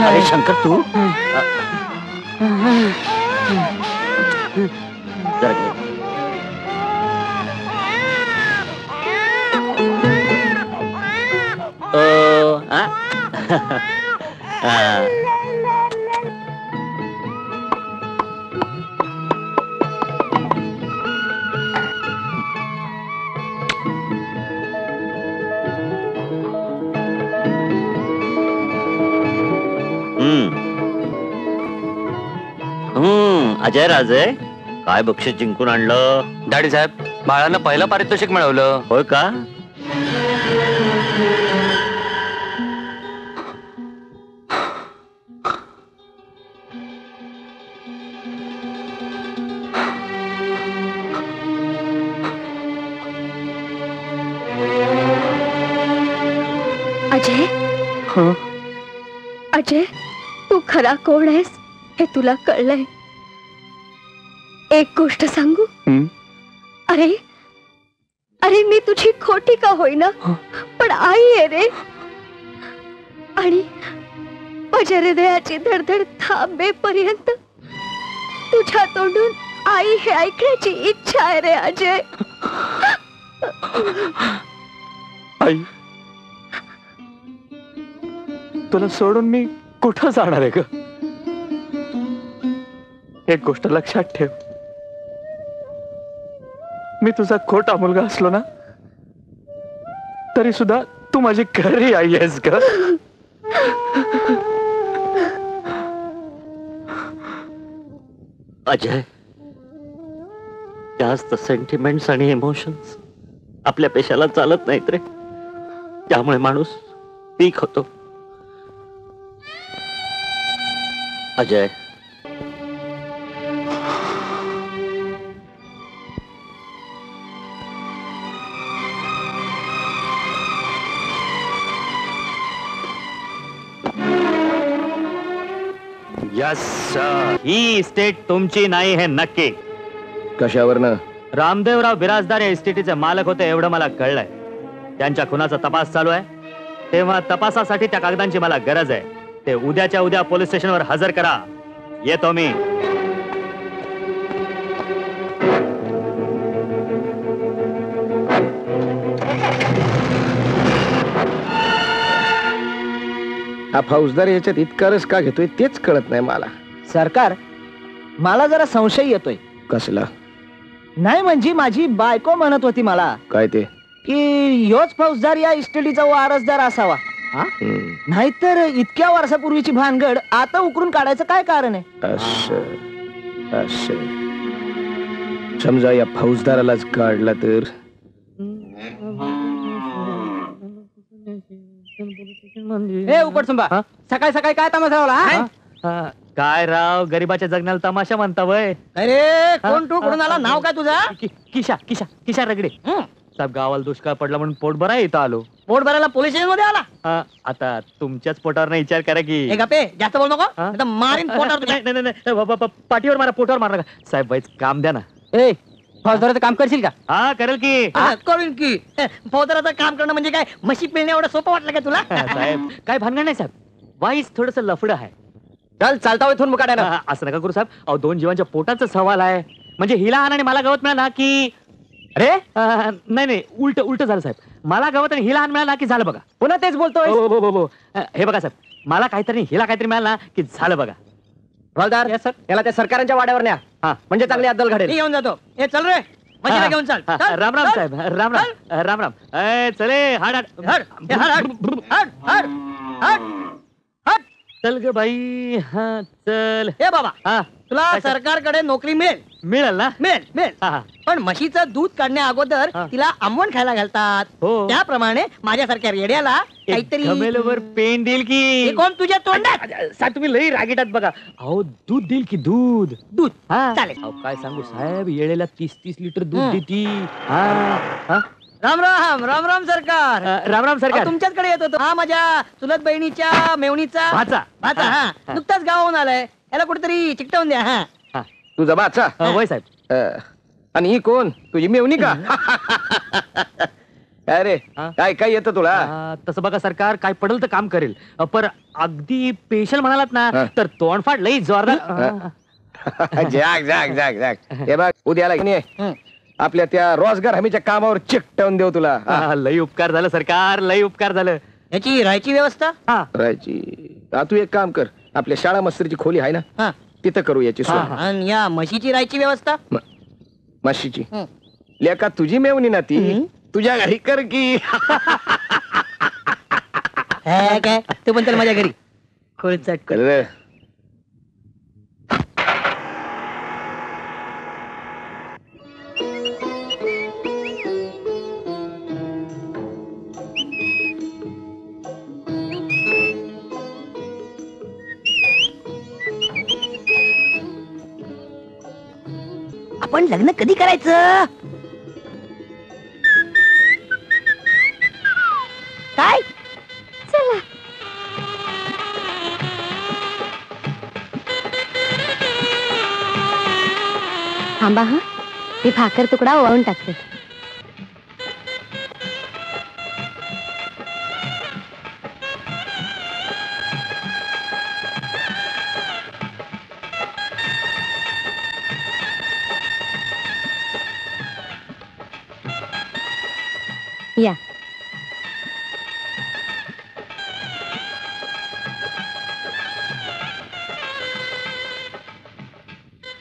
अरे शंकर तू जरा घे. अजय राजे, काय बक्षीस जिंकून आणलं? डॅडी साहेब, बाळानं पहिलं पारितोषिक मिळवलं. होय का? अजय, अजय, तू खरा कोण आहेस हे तुला कळलंय. एक गोष्ट सांगू? अरे अरे मी तुझी खोटी का होईना, पण आई आहे रे. आणि माझ्या हृदयाची धडधड थांबेपर्यंत तुझ्या तोंडून आई हे ऐकण्याची इच्छा आहे रे अजय. आई, तुला सोडून मी कुठं जाणार आहे ग? एक गोष्ट लक्षात ठेव, मी तुझा खोटा मुलगा असलो ना तरी सुद्धा तू माझी खरी आई आहेस ग. अजय, जास्त सेंटिमेंट्स आणि इमोशन्स आपल्या पेशाला चालत नाहीत रे. त्यामुळे माणूस पीक होतो. अजय, यस, ही स्टेट तुमची नाही हे नक्की. कशावरनं? रामदेवराव बिराजदार या इस्टेटीचे मालक होते एवढं मला कळलंय. त्यांच्या खुनाचा तपास चालू आहे, तेव्हा तपासासाठी त्या कागदांची मला गरज आहे. ते उद्याच्या उद्या पोलीस स्टेशनवर हजर करा. येतो मी. हा फौजदार याच्यात इतका रस का घेतोय तेच कळत नाही मला. सरकार, मला जरा संशय येतोय. कसला? नाही म्हणजे माझी बायको म्हणत होती मला काय ते? की ह्योच फौजदार या इस्टेटीचा वारसदार असावा. नाहीतर इतक्या वर्षापूर्वीची भानगड आता उकरून काढायचं काय कारण आहे? असं असं समजा या फौजदारालाच काढला तर ए उपटसुंबा, सकाळी सकाळी काय तमाशा लावला? काय राव, गरीबाच्या जगण्याला तमाशा म्हणता वय? अरे कोण तू, कुठून आला, नाव काय तुझं? किशा किशा किशा रगडे. साहेब, गावाला दुष्काळ पडला म्हणून पोट भरा इथं आलो. पोट भरायला पोलीस स्टेशन मध्ये आला? आता तुमच्याच पोटावर नाही विचार करा की. ए गप्पे, जास्त बोल नको, नाहीतर मारीन पोटावर तुझ्या. नाही, नाही, नाही, पाठीवर मारा, पोटावर मारा नका. साहेब वाईच काम द्या ना. ए फौजदाराचं काम करशील का? हा, करेल की. करून की. फौजदाराचं काम करणं म्हणजे काय म्हशी पिळणे एवढं सोपं वाटलं का तुला? साहेब, काय भानगड नाही साहेब, वाईच थोडस लफड आहे. चल चालता इथून मुकाट्यानं. असं नका करू साहेब. अहो, दोन जीवांच्या पोटाचा सवाल आहे. म्हणजे हिला आण आणि मला गवत मिळाला की. अरे नाही नाही, उलट उलट झालं साहेब. मला गवत आणि हिला आण मिळाला की झालं बघा. पुन्हा तेच बोलतोय. हे बघा साहेब, मला काहीतरी हिला काहीतरी मिळालं की झालं बघा. हवालदार, याला त्या सरकारांच्या वाड्यावर न्या, म्हणजे चांगली अद्दल घडेल. घेऊन जातो. हे चल रे, म्हशीला घेऊन चल. राम राम साहेब, राम राम राम राम. चले, हाड हाड हट. चल ग बाई. हा चल. हे बाबा, हा, तुला सरकारकडे नोकरी मिळेल. मिळेल ना? मिळेल मिळेल. पण म्हशीचं दूध काढण्या अगोदर तिला आंबवण खायला घालतात. हो. त्याप्रमाणे माझ्यासारख्या रेड्याला काहीतरी. गमेलवर पेन देईल की. हे कोण तुझ्या तोंडात? साहेब, तुम्ही लई रागीटात बघा. अहो, दूध देईल की दूध. दूध चालेल. अहो, काय सांगू साहेब, येळेला 30-30 लिटर दूध देती. राम राम राम राम सरकार. राम राम सरकार. तुमच्याचकडे येत होतो. हा माझ्या चुलत बहिणीच्या मेवणीचा भाचा. भाचा. हा, नुकताच गावाहून आलाय. याला कुठेतरी चिकटवून द्या. हा, तुझा बाचा? वय साहेब. आणि ही कोण, तुझी मेवणी का? अरे काय काय येतं तुला? तसं बघा सरकार, काय पडल तर काम करेल. पर अगदी पेशल म्हणालात ना तर तोंडफाट लई जोरदार. जाग जाग जाग जाग. हे बघ, उद्याला की नाही आपल्या त्या रोजगार हमीच्या कामावर चिकटवून देऊ तुला. लई उपकार झालं सरकार, लई उपकार झालं. याची राहायची व्यवस्था? राहायची तू एक काम कर, आपल्या शाळा मस्तरीची खोली आहे ना, तिथं करू याची सोय. आणि या म्हशीची राहायची व्यवस्था? म्हशीची लेका तुझी मेवणी ना ती, तुझ्या घरी कर की. काय तू पण चल माझ्या घरी. खोलचट कर. आपण लग्न कधी करायचं? काय? चला. थांबा हा, मी भाकर तुकडा ओवाळून टाकते. या.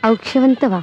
औक्षवंत व्हा.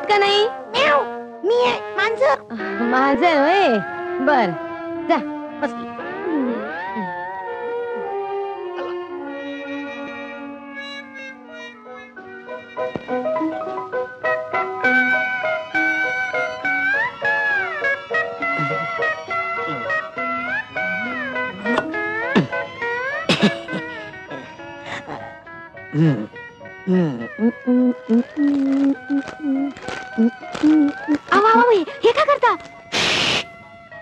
का नाही? मी आहे मांजर. माझं होय. बर जा बस. हे काय करता?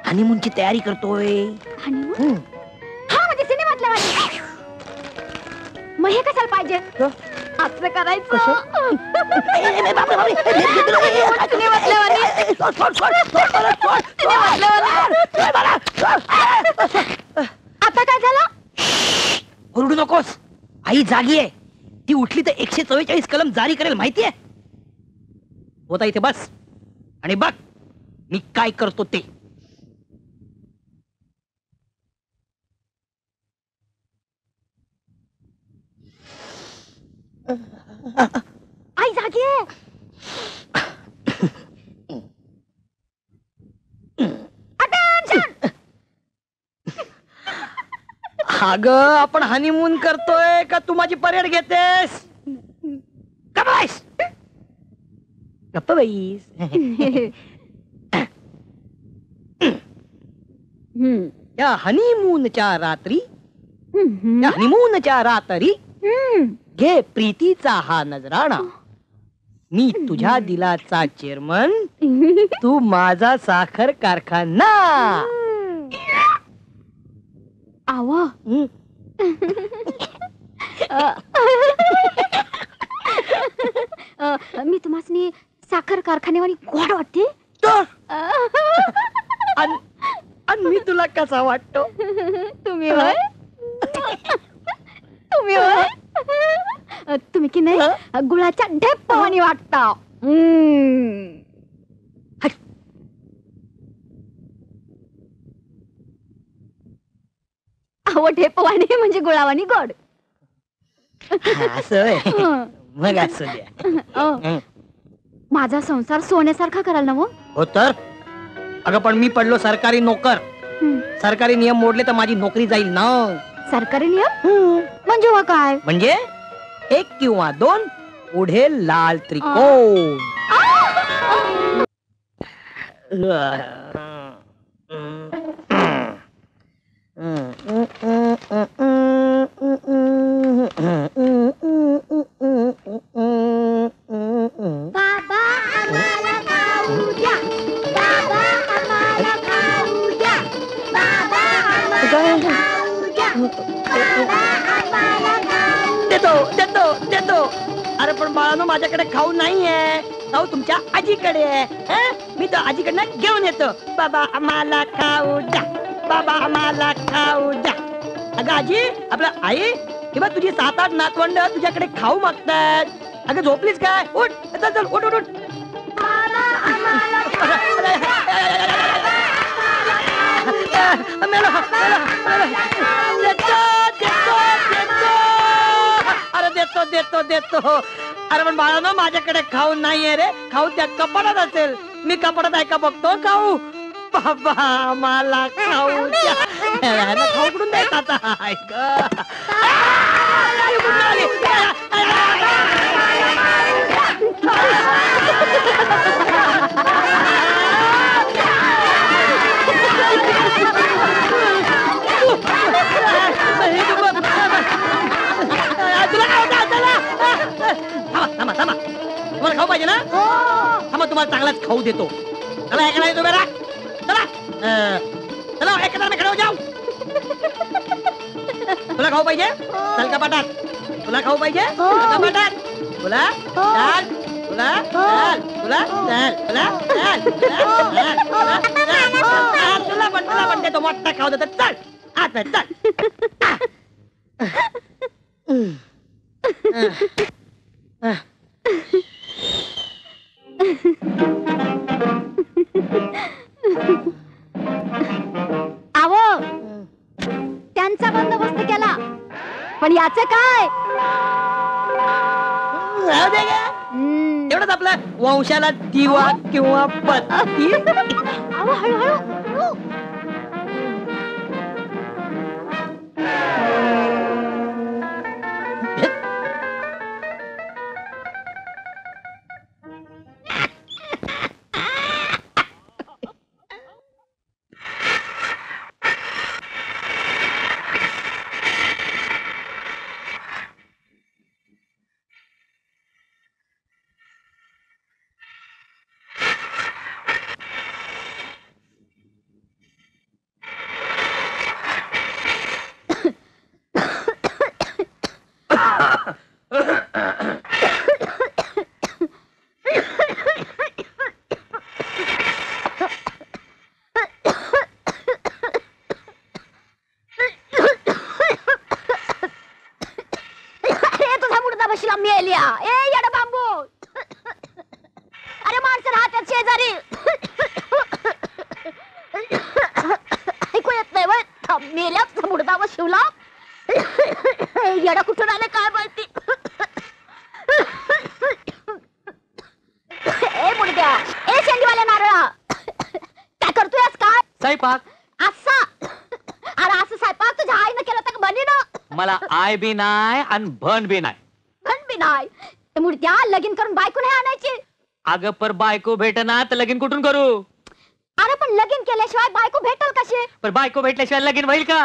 हनीमूनची तयारी करतोय. हनीमून? हा म्हणजे सिनेमातल्या वाली. मग हे कशाला पाहिजे? असं करायचं. सिनेमातल्या वाली. आता काय झालं? ओरडू नकोस. आई जागी आहे. ती उठली तर 144 कलम जारी करेल माहितीये. होता इथे बस आणि बघ मी काय करतो ते. आई जागी आहे. अगं आपण हनीमून करतोय का तू माझी परेड घेतेस? गप्प बैस. गप्प बैस. या हनीमूनच्या रात्री या हनीमूनच्या रात्री घे प्रीतीचा हा नजराणा. मी तुझ्या दिलाचा चेअरमन, तू माझा साखर कारखाना. आव मी तुम्हाला साखर कारखान्यावाली गोड वाटते. आणि मी तुला कसा वाटतो? तुम्ही होय. तुम्ही होय. तुम्ही की नाही गुळाच्या ढेपावानी वाटता. अहो ढेपवाणी म्हणजे गुळावानी गोड. असं मग असं द्या. माझा संसार सोन्यासारखा कराल ना मग? हो तर. अगं पण मी पडलो सरकारी नोकर. सरकारी नियम मोडले तर माझी नोकरी जाईल ना. सरकारी नियम म्हणजे वा काय? म्हणजे 1 किंवा 2 पुढे लाल त्रिकोण. बाबा आम्हाला खाऊ द्या. बाबा आम्हाला खाऊ द्या. बाबा आम्हाला खाऊ द्या. बाबा आम्हाला खाऊ द्या. देतो देतो देतो. अरे पण बाळानो माझ्याकडे खाऊ नाहीये. खाऊ तुमच्या आजीकडे आहे. मी तर आजीकडनं घेऊन येतो. बाबा आम्हाला खाऊ द्या. बाबा आम्हाला खाऊ द्या. अगं आजी आपलं आई किंवा तुझी 7-8 नातवंड तुझ्याकडे खाऊ मागतात. अगं झोपलीस काय? उठ चल चल उठ उठ उठ. अरे देतो देतो देतो. अरे पण बाळानो माझ्याकडे खाऊ नाहीये रे. खाऊ त्या कपाटात असेल. मी कपाटात आहे का बघतो. खाऊ बाबा मला खाऊ द्या. खाऊ कुठून द्यायचं आता? तुम्हाला खाऊ पाहिजे ना? थांबा तुम्हाला चांगलाच खाऊ देतो. चला ऐकला येतो बेरा. चला चला एकत्र मी खडे हो जाऊ. तुला खाऊ पाहिजे? चल कपाटात. तुला खाऊ पाहिजे? कपाटात. तुला चल. तुला चल. तुला चल. तुला चल. तुला पण देतो. मोठा खाऊ देतो. चल आत चल. आवो त्यांचा बंदोबस्त केला पण याचं काय? तेवढंच आपलं वंशाला दिवा किंवा पत्ती. अहो, हळूहळू. बसला मेल्या. ए येडा बांबू. अरे माणसं राहतात शेजारी. ऐकू येत नाही वय. मेल्या मुडदा व शिवला. येडा कुठून आले काय माहिती. ए मुडद्या. ए शेंडीवाल्या नारळा. काय करतोयस काय? स्वयंपाक. असा. अरे असं स्वयंपाक तुझ्या आईनं केलं तर बनी ना. मला आय बी नाही आणि भन बी नाही. पण बी नाही. ते मुडद्या लगीन करून बायको नाही आणायची. अगं पर बायको भेटना तर लगीन कुठून करू? अरे पण लगीन केल्याशिवाय बायको भेटल कशी? पर बायको भेटल्याशिवाय लगीन होईल का?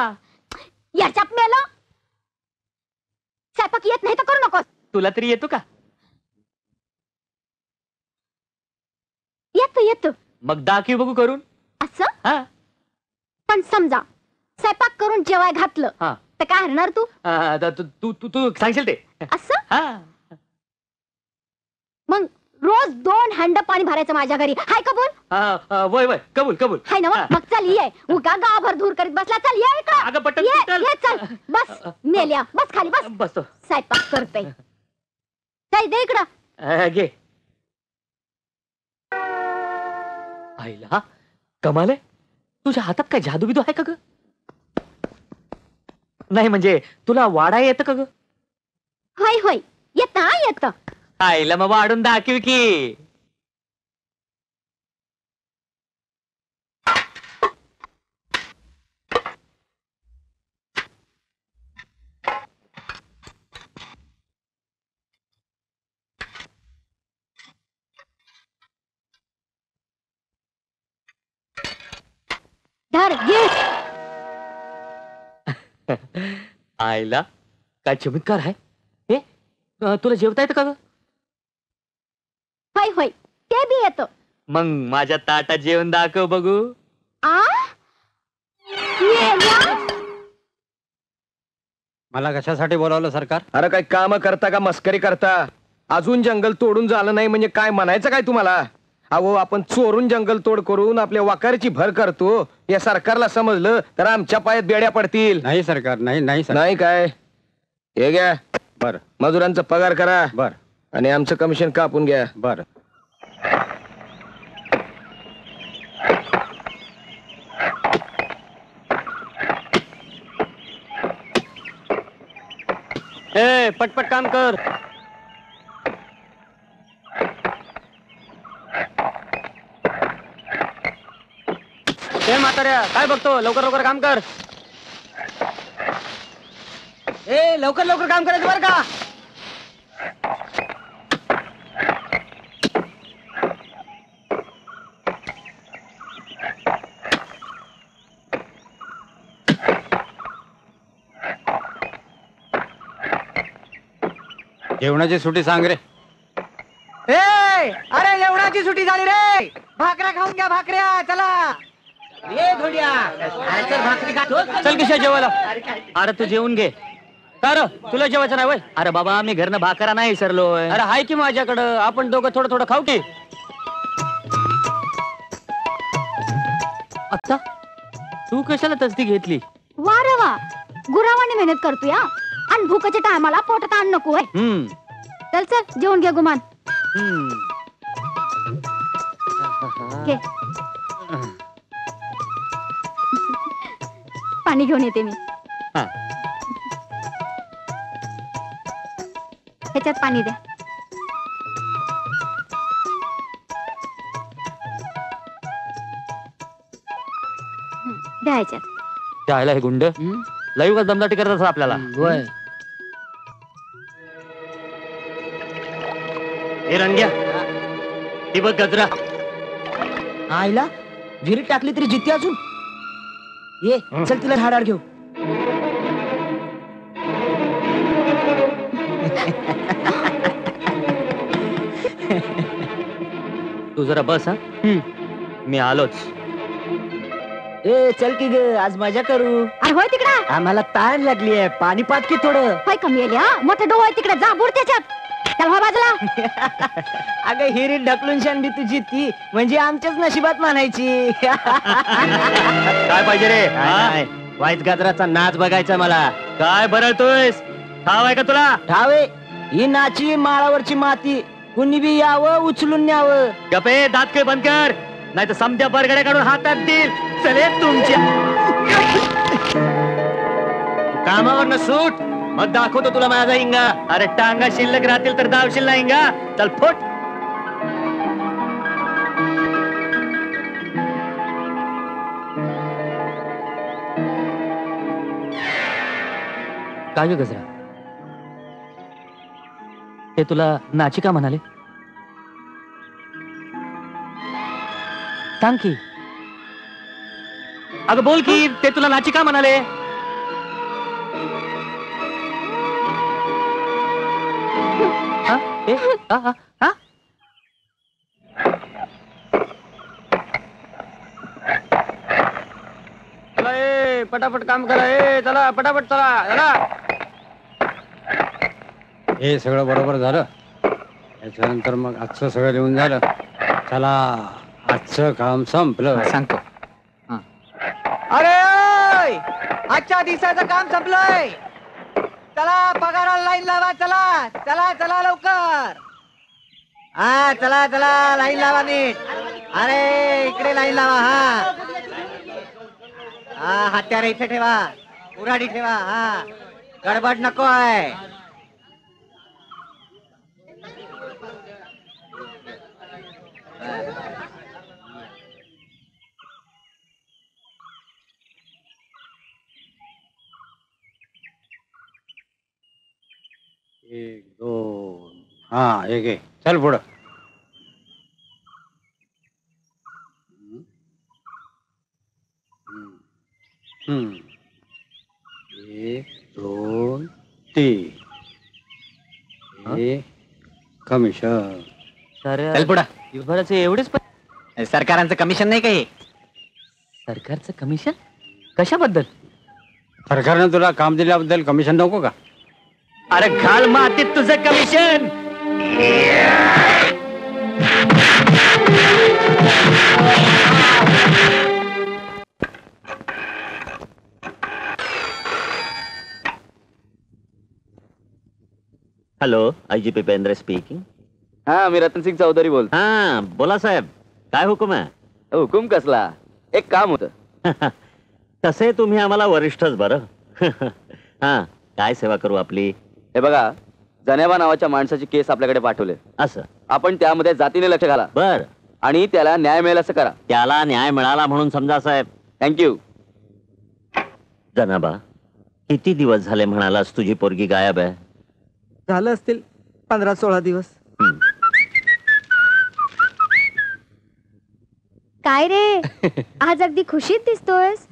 याच्यात मेलं. स्वयंपाक येत नाही तर करू नकोस. तुला तरी येतो का? येतो येतो. मग दाखवी बघू करून. असं? हा पण समजा स्वयंपाक करून जेवाय घातलं हा. तर काय हरणार तू? तू तू तू तू सांगशील ते. असं? हा मग रोज 2 हंड पाणी भरायचं माझ्या घरी. हाय कबूल? वय वय कबूल कबूल. हाय ना? मग चल ये. उगा गावभर धूर करीत बसला. चल ये इकडं. अगं पटल ये पटल. ये, चल बस. मेल्या बस खाली बस. बसतो. स्वयंपाक करते. काय दे इकडं. घे. आईला कमाल आहे. तुझ्या हातात काय जादू बिदू आहे का ग? नाही म्हणजे तुला वाडा येतं का ग? होय होय येत येत. आईला मग वाढून दाखव की. धर घे. आईला काय चमत्कार आहे. तुला जेवता येतं का ग? होय होय ते बी येत. मग माझ्या ताटात जेवण दाखव बघू. आ मेल्या. मला कशासाठी बोलावलं सरकार? अरे काय काम करता का मस्करी करता? अजून जंगल तोडून झालं नाही म्हणजे काय म्हणायचं काय तुम्हाला? अहो आपण चोरून जंगल तोड करून आपल्या वाकारीची भर करतो. या सरकारला समजलं तर आमच्या पायात बेड्या पडतील. नाही सरकार, नाही नाही सर. नाही काय? हे घ्या. बर मजुरांचा पगार करा बर आणि आमचं कमिशन कापून घ्या. बर. पटपट काम कर. म्हाताऱ्या काय बघतो? लवकर लवकर काम कर. ए लवकर लवकर काम करायचं बरं का. जेवणाची सुट्टी सांग रे. ए अरे जेवणाची सुट्टी झाली रे. भाकऱ्या खाऊन घ्या भाकऱ्या. चला ये धोड्या. अरे चल भाकरी खा. चल किशा जेवायला. अरे तू जेवून घे. कर तुला जेवायचं नाही वय? अरे बाबा मी घरनं भाकरा नाही सरलोय. अरे हाय की माझ्याकडं. आपण दोघं थोडं थोडं खाऊ की. आता तू कशाला तसदी घेतली? वा रे वा. गुरावाने मेहनत करतो या. आणि भूकाच्या टायमाला पोटात आण नको आहे. चल चल जेवण घे गुमान. घे. पाणी घेऊन येते मी. हा. ह्याच्यात पाणी द्या. द्यायच्यात. त्याला हे गुंड लाईव्ह दमदाटी करत असतात आपल्याला. होय. हे रंग्या ती बघ गजरा. आईला विहिरीत टाकली तरी जित्ती अजून. ये चल तिला हाडाड घेऊ. तू जरा बस हा. मी आलोच. ए चल की ग आज मजा करू. अरे होय तिकडा. आम्हाला ताण लागली आहे. पाणी पात की थोडं. होय कमी आली हा. मोठे डोळ आहे तिकडे. जा बुड त्याच्यात. चल हो बाजूला. अगं हिरीत ढकलून शानबी तुझी ती म्हणजे आमच्याच नशिबात म्हणायची. काय पाहिजे रे? वाईट गजराचा नाच बघायचा मला. काय बरळतोयस? ठाव आहे का तुला? ठावे ही नाची माळावरची माती. कुणी बी यावं उचलून न्यावं. गपे दात काय बंद कर, नाही तर समत्या बरगड्या काढून हातात देईल. चले तुमच्या कामावर न सूट मग दाखवतो तुला माझा हिंगा. अरे टांगा शिल्लक राहतील तर दावशील ना हिंगा. चल फुट. काय ग गजरा, ते तुला नाची का म्हणाले? सांग की. अगं बोल की, ते तुला नाची का म्हणाले? हा? ए? हा, हा, हा? चला ए पटापट काम करा. ए चला पटापट चला चला. हे सगळं बरोबर झालं. त्याच्यानंतर मग आजचं सगळं लिहून झालं. चला आजचं काम संपलं. सांगतो. अरे ओय! आजच्या दिवसाचं काम संपलंय. चला पगाराला लाईन लावा. चला चला चला लवकर. हा चला चला लाईन लावा नीट. अरे इकडे लाईन लावा. हा हा हत्यारे इथे ठेवा. उराडी ठेवा. हा गडबड नकोय. एक दोन. हा एक आहे. चल पुढं. एक दोन तीन. हे कमिशन. चल पुढं. दिवसभराचे एवढेच सरकारांचं कमिशन नाही काही. सरकारचं कमिशन कशाबद्दल? सरकारनं तुला काम दिल्याबद्दल कमिशन नको का? अरे घाल मातीत तुझं commission. Hello, IGP Pendre speaking. हा मी रतन सिंग चौधरी बोलतो. हा बोला साहेब, काय हुकुम आहे? हुकुम कसला, एक काम होतं. तसे तुम्ही आम्हाला वरिष्ठच बरं. हा काय सेवा करू आपली? हे बघा, जनेबा नावाच्या माणसाची केस आपल्याकडे पाठवले. असं आपण त्यामध्ये जातीने लक्ष घाला. बर. आणि त्याला न्याय मिळेल असं करा. त्याला न्याय मिळाला म्हणून समजा साहेब. थँक्यू. जनाबा, किती दिवस झाले म्हणालास तुझी पोरगी गायब आहे? झालं असतील 15-16 दिवस. काय रे आज अगदी खुशीत दिसतोयस.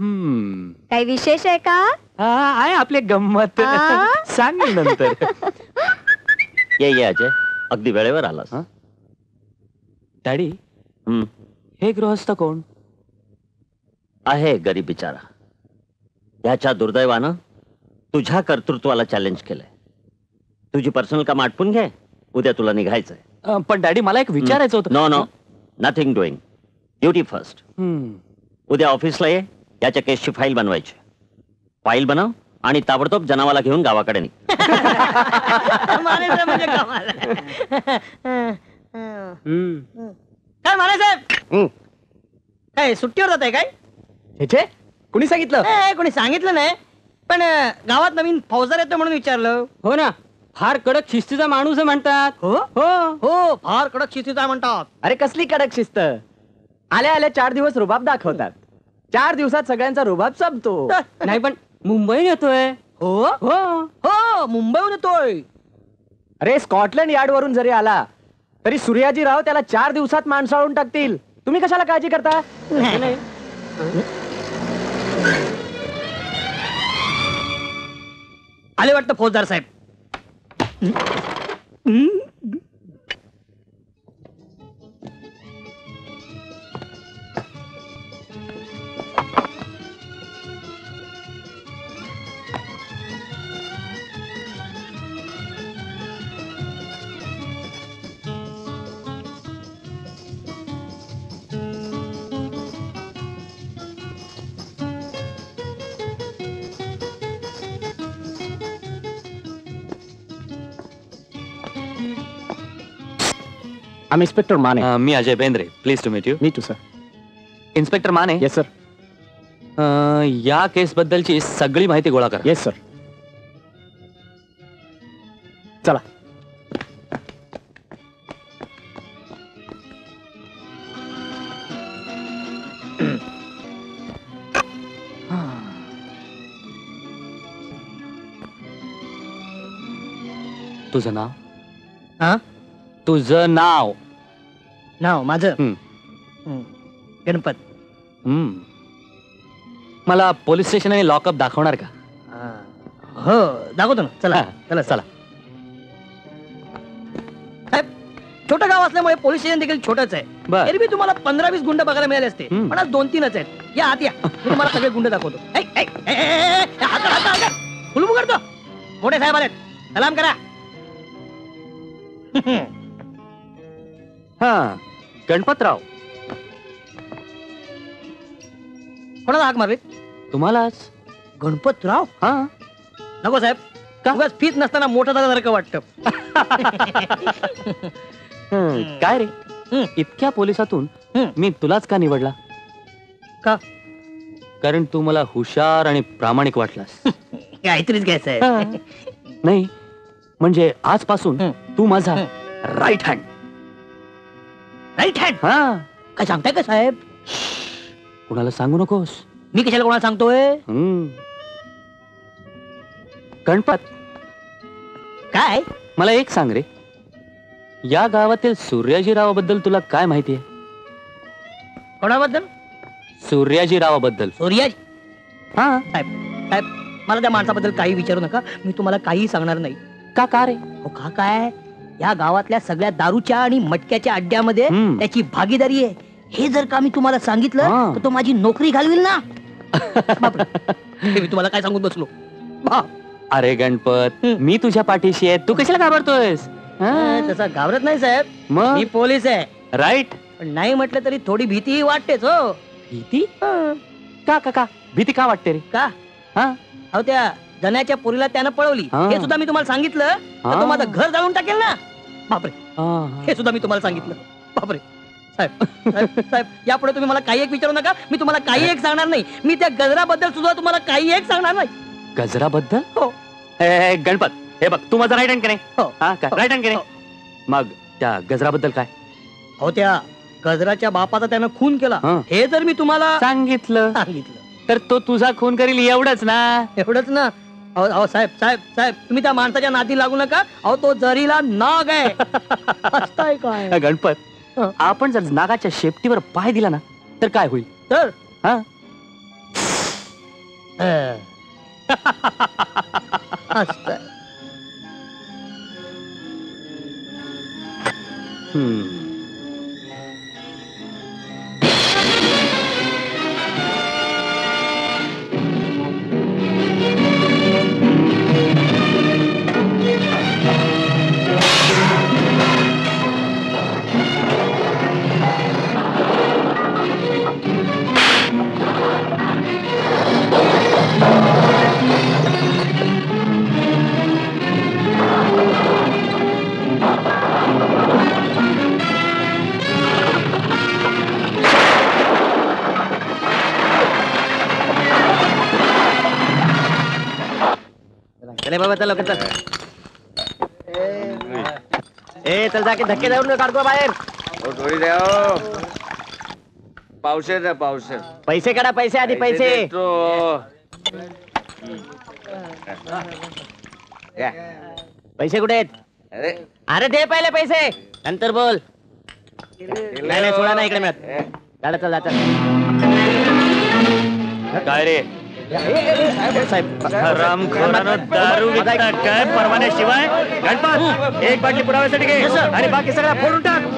काही विशेष आहे का? आहे आपले गंमत. आ? सांग नंतर. ये अजय, अगदी वेळेवर आलास. डॅडी, हे गृहस्थ कोण आहे? गरीब बिचारा. याच्या दुर्दैवानं तुझ्या कर्तृत्वाला चॅलेंज केलंय. तुझी पर्सनल काम आटपून घे, उद्या तुला निघायचंय. पण डॅडी मला एक विचारायचं होतं. No no, nothing doing. Duty first. उद्या ऑफिसला ये, याच्या केसची फाईल बनवायची. फाईल बनव आणि ताबडतोब जनावाला घेऊन गावाकडे निघ. काय माने काय सुट्टीवर जात आहे काय? कुणी सांगितलं? कोणी सांगितलं नाही, पण गावात नवीन फौजदार येतो म्हणून विचारलं. हो ना, फार कडक शिस्तीचा माणूस म्हणतात. हो हो, फार कडक शिस्तीचा म्हणतात. अरे कसली कडक शिस्त. आल्या आल्या 4 दिवस रुबाब दाखवतात. 4 दिवसात सगळ्यांचा रुबाब संपतो. नाही पण मुंबईहून येतोय. हो हो मुंबईहून येतोय. अरे स्कॉटलंड यार्ड वरून जरी आला तरी सूर्याजीराव त्याला 4 दिवसात माणसाळून टाकतील. तुम्ही कशाला काळजी करता? नाही. आले वाटतं फौजदार साहेब. आम इन्स्पेक्टर माने. मी Ajay Bendre. Please to meet you. Me too sir. Inspector Mane. Yes sir. या केस बद्दलची सगळी माहिती गोळा करा. Yes sir. चला. तुझं नाव? हा तुझं नाव? नाव माझं हं. गणपत. मला पोलीस स्टेशन आणि लॉकअप दाखवणार का? हो दाखवतो ना. चला हा, चला चला. साहेब छोटं गाव असल्यामुळे पोलीस स्टेशन देखील छोटंच आहे. बर. एरवी तुम्हाला 15-20 गुंड बघायला मिळाले असते हं. पण आज 2-3च आहेत. या आत या. मी तुम्हाला सगळे गुंड दाखवतो. फुलबू करतो. मोठे साहेब आलेत. सलाम करा. हा गणपतराव. कोणाला हाक मारली? तुम्हालाच. गणपतराव? हा. नको साहेब. का? उगाच फीत नसताना मोठा झाल्यासारखं वाटतं. काय रे हं. इतक्या पोलिसातून हं. मी तुलाच का निवडला? का? कारण तू मला हुशार आणि प्रामाणिक वाटलास. काहीतरीच घ्यायचं आहे. नाही म्हणजे आजपासून हं. तू माझा हं. Right hand. Right hand? हा. काय सांगताय का साहेब? कुणाला सांगू नकोस. मी कशाला कोणाला सांगतोय? गणपत काय? मला एक सांग रे, या गावातील सूर्याजीरावाबद्दल तुला काय माहिती आहे? कोणाबद्दल? सूर्याजीरावाबद्दल. सूर्याजी? हा. साहेब साहेब मला त्या माणसाबद्दल काही विचारू नका. मी तुम्हाला काही सांगणार नाही. का रे? हो का काय? या गावातल्या सगळ्या दारूच्या आणि मटक्याच्या अड्ड्यामध्ये हं. त्याची भागीदारी आहे. हे जर का मी तुम्हाला सांगितलं हा. तर तो माझी नोकरी घालविल ना. बापरे. हे मी तुम्हाला काय सांगून बसलो. बाप. अरे गणपत मी तुझ्या पाठीशी आहे. तू कशाला घाबरतोयस? तसा घाबरत नाही साहेब. मग मी पोलीस आहे. राईट. पण नाही म्हटलं तरी थोडी भीती वाटतेच हो. भीती? का का का भीती का वाटते रे? का? हा. अहो त्या जनाच्या पोरीला त्यानं पळवली. हा. हे सुद्धा मी तुम्हाला सांगितलं तर तो हा. माझं घर जाळून टाकेल ना. बापरे. हा. हे सुद्धा मी तुम्हाला सांगितलं. बापरे. साहेब साहेब साहेब यापुढे तुम्ही मला काही एक विचारू नका. मी तुम्हाला काही एक सांगणार नाही. मी त्या गजराबद्दल सुद्धा तुम्हाला काही एक सांगणार नाही. गजराबद्दल? हो. गणपत हे बघ तू माझा राईट हँड की नाही? हो. हा का राईट हँड की हो. नाही? मग त्या गजराबद्दल काय? अहो त्या गजराच्या बापाचा त्यानं खून केला. हा. हे जर मी तुम्हाला सांगितलं सांगितलं तर तो तुझा खून करील एवढंच ना? एवढंच ना. अहो अहो साहेब साहेब साहेब तुम्ही त्या माणसाच्या नादी लागू नका. अहो तो जरीला नाग आहे. हसताय काय? गणपत हा. आपण जर नागाच्या शेपटीवर पाय दिला ना तर काय होईल? तर हा. हसताय. चले बाबा चल लवकर चल. चल जाके धक्के देऊन काढतो बाहेर. पावशेर द्या पावशेर. पैसे काढा, पैसे आधी पैसे. देतो. या. पैसे कुठे आहेत? अरे अरे दे पहिले पैसे, नंतर बोल. नाही नाही, सोळा नाही इकडे मिळत. चला चल जाता. काय रे साहेब रामखोरानं दारू विकता काय परवान्याशिवाय? गणपत एक बाटली पुराव्यासाठी घे आणि बाकी सगळा फोडून टाक.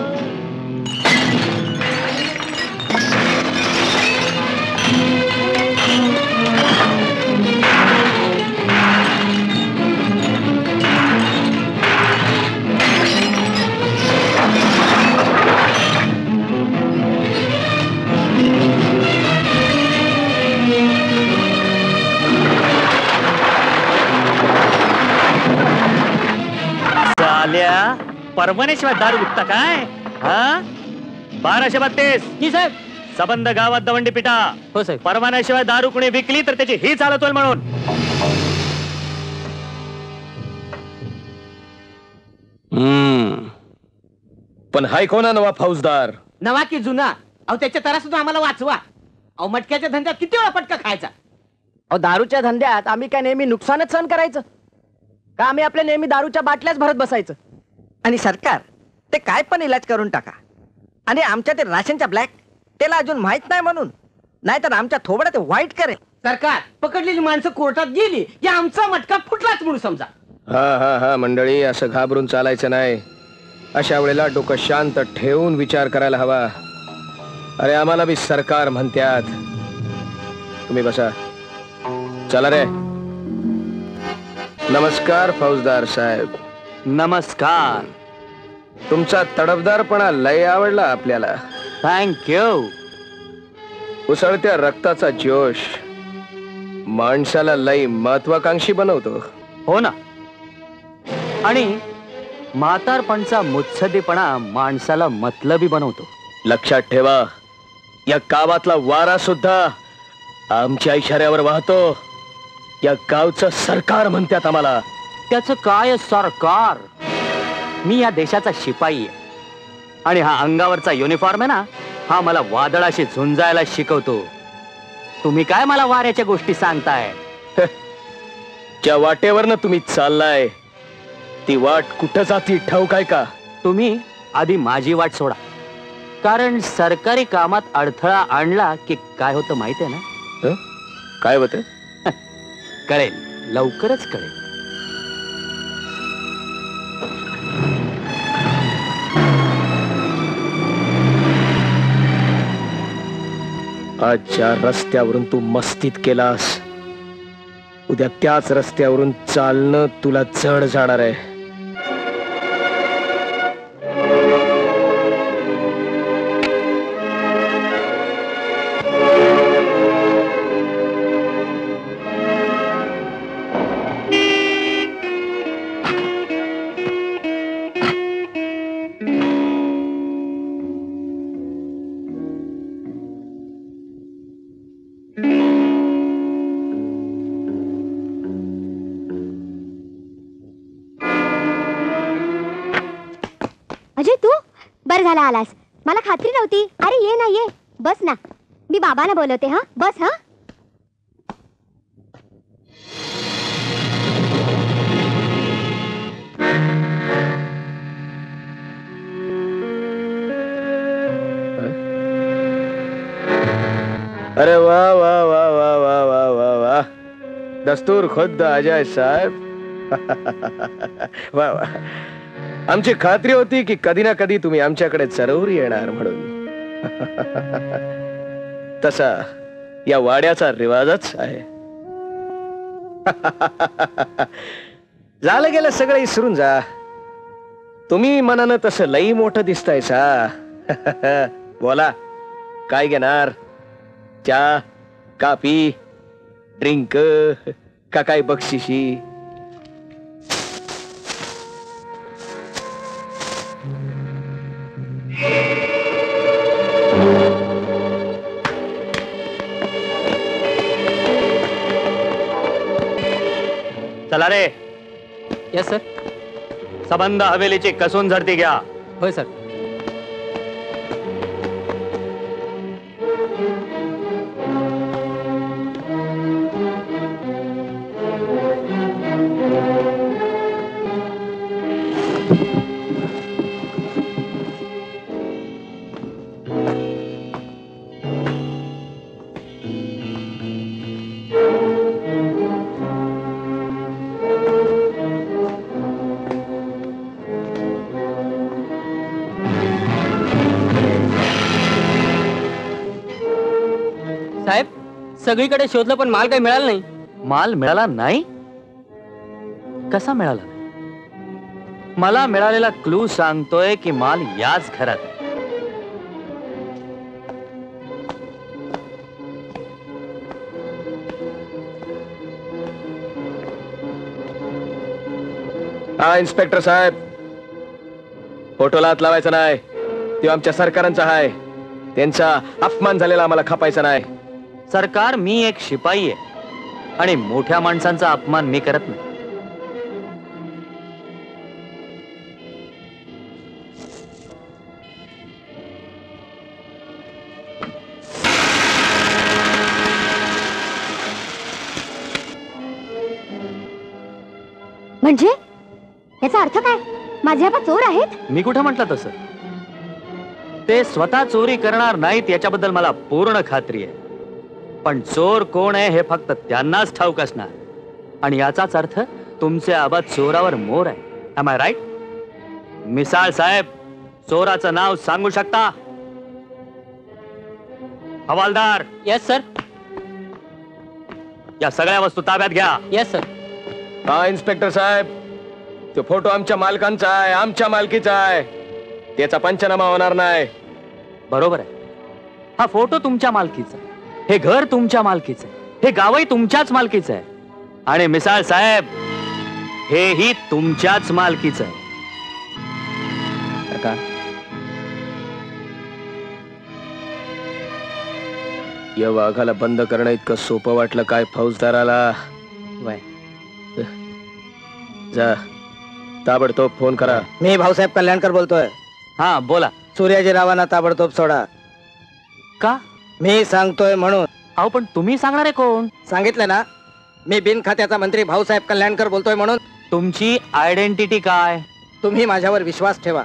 आल्या परवान्याशिवाय दारू विकता काय? हा 1232 की साहेब. सबंध गावात दवंडी पिटा. हो साहेब. परवान्याशिवाय दारू कुणी विकली तर त्याची ही चालत होईल म्हणून. पण हाय कोणा नवा फौजदार? नवा की जुना? अहो त्याच्या तरा सुद्धा आम्हाला वाचवा. अहो मटक्याच्या धंद्यात किती वेळा पटका खायचा? अहो दारूच्या धंद्यात आम्ही काय नेहमी नुकसानच सहन करायचं का? आम्ही आपल्या नेहमी दारूच्या बाटल्याच भरत बसायचं? आणि सरकार ते काय पण इलाज करून टाका. आणि आमच्या ते राशनच्या ब्लॅक त्याला अजून माहित नाही म्हणून, नाहीतर आमच्या थोबडं ते वाईट करेल. सरकार पकडलेली माणसं कोर्टात गेली की आमचा मटका फुटलाच म्हणून समजा. हा हा हा मंडळी, असं घाबरून चालायचं नाही. अशा वेळेला डोकं शांत ठेवून विचार करायला हवा. अरे आम्हाला बी सरकार म्हणतात. तुम्ही बसा. चला रे. नमस्कार फौजदार साहेब. नमस्कार. तुमचा तडफदारपणा लय आवडला आपल्याला. थँक्यू. उसळत्या रक्ताचा जोश माणसाला लय महत्वाकांक्षी बनवतो. हो ना. आणि म्हातारपणचा मुत्सदीपणा माणसाला मतलबी बनवतो. लक्षात ठेवा, या गावातला वारा सुद्धा आमच्या इशाऱ्यावर वाहतो. या गावचं सरकार म्हणतात आम्हाला. त्याचं काय सरकार? मी या देशाचा शिपाई आहे आणि हा अंगावरचा युनिफॉर्म आहे ना, हा मला वादळाशी झुंजायला शिकवतो. तुम्ही काय मला वाऱ्याच्या गोष्टी सांगताय? ज्या वाटेवरनं तुम्ही चाललाय ती वाट कुठं जाती ठाऊक आहे का? तुम्ही आधी माझी वाट सोडा, कारण सरकारी कामात अडथळा आणला की काय होतं माहिती आहे ना? काय होतं? कळेल, लवकरच कळेल. आज ज्या रस्त्यावरून तू मस्तीत केलास, उद्या त्याच रस्त्यावरून चालणं तुला जड जाणार आहे. अजय तू बर झाला आलास. मला खात्री नव्हती. अरे ये ना, ये बस ना. मी बाबांना बोलवते. हा बस. हा अरे वाह वाह वाह वाह वाह वाह वाह वाह, दस्तूर खुद्द अजय साहेब. वाह वाह. आमची खात्री होती की कधी ना कधी तुम्ही आमच्याकडे जरूर येणार म्हणून. तसा या वाड्याचा रिवाजच आहे. झालं गेलं सगळं विसरून जा. तुम्ही मनानं तसं लई मोठं दिसताय सा. बोला, काय घेणार? चहा, काफी, ड्रिंक का काय बक्षिशी? चला रे. Yes sir. सबंध हवेलीची कसून झडती घ्या. होय सर. साहेब सगळीकडे शोधलं पण माल काही मिळाला नाही. माल मिळाला नाही? कसा मिळाला नाही? मला मिळालेला क्लू सांगतोय की माल याच घरात आहे. हा इन्स्पेक्टर साहेब, फोटोला हात लावायचा नाही. तो आमच्या सरकारांचा आहे. त्यांचा अपमान झालेला आम्हाला खपायचा नाही. सरकार, मी एक शिपाई आहे आणि मोठ्या माणसांचा अपमान मी करत नाही. म्हणजे याचा अर्थ काय? माझे आबा चोर आहेत? मी कुठं म्हटलं तसं? ते स्वतः चोरी करणार नाहीत याच्याबद्दल मला पूर्ण खात्री आहे. पण चोर कोण आहे हे फक्त त्यांनाच ठाऊक असणार. आणि याचाच अर्थ तुमचे आबा चोरावर मोर आहे. Am I right? मिसाळ साहेब, चोराचं नाव सांगू शकता? हवालदार. Yes sir. या सगळ्या वस्तू ताब्यात घ्या. Yes sir. हा इन्स्पेक्टर साहेब, तो फोटो आमच्या मालकांचा आहे, आमच्या मालकीचा आहे. त्याचा पंचनामा होणार नाही. बरोबर आहे. हा फोटो तुमच्या मालकीचा आहे, हे घर तुमच्या मालकीचं आहे, हे गावही तुमच्याच मालकीचं आहे. आणि मिसाळ साहेब, हेही तुमच्याच मालकीचं आहे. का या वाघाला बंद करणं इतकं सोपं वाटलं काय फौजदाराला? जा, ताबडतोब फोन करा. मी भाऊसाहेब कल्याणकर बोलतोय. हा बोला. सूर्याजीरावांना ताबडतोब सोडा. का? मी सांगतोय म्हणून. अहो पण तुम्ही सांगणारे कोण? सांगितलं ना, मी बिन खात्याचा मंत्री भाऊसाहेब कल्याणकर बोलतोय म्हणून. तुमची आयडेंटिटी काय? तुम्ही माझ्यावर विश्वास ठेवा.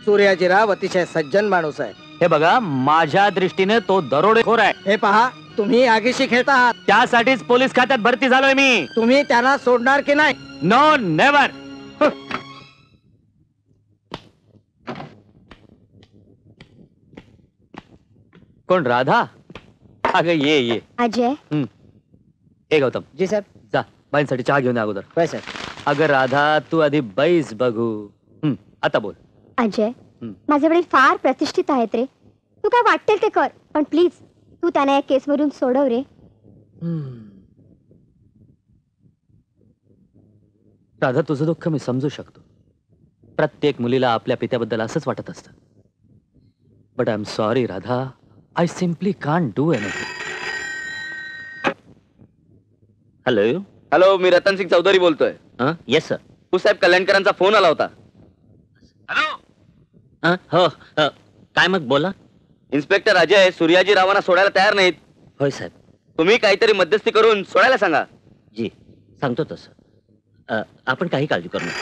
सूर्याजीराव अतिशय सज्जन माणूस आहे. हे बघा, माझ्या दृष्टीने तो दरोडेखोर आहे. हे पहा, तुम्ही आगीशी खेळता आहात. त्यासाठीच पोलीस खात्यात भरती झालोय मी. तुम्ही त्यांना सोडणार की नाही? No never. कोण? राधा? अगं ये. अजय. ए गौतम, जी साहेब. जा बाईंसाठी चहा घेऊन या अगोदर. होय साहेब. अगं राधा, तू आधी बैस बघू. आता बोल. अजय, माझे वडील फार प्रतिष्ठित आहेत रे. तू काय वाटेल ते कर, पण प्लीज तू त्यांना या केसमधून सोडव रे. राधा, तुझं दुःख मी समजू शकतो. प्रत्येक मुलीला आपल्या पित्याबद्दल असंच वाटत असतं. But I am sorry Radha, I simply can't do anything. Hello. Hello, मी रतन सिंग चौधरी बोलतोय. Yes sir. साहेब कल्याणकरांचा फोन आला होता. हो, काय मग बोला. इन्स्पेक्टर अजय सूर्याजीरावांना सोडायला तयार नाहीत. होय साहेब. तुम्ही काहीतरी मध्यस्थी करून सोडायला सांगा. जी सांगतो तसं. आपण काही काळजी करू नका.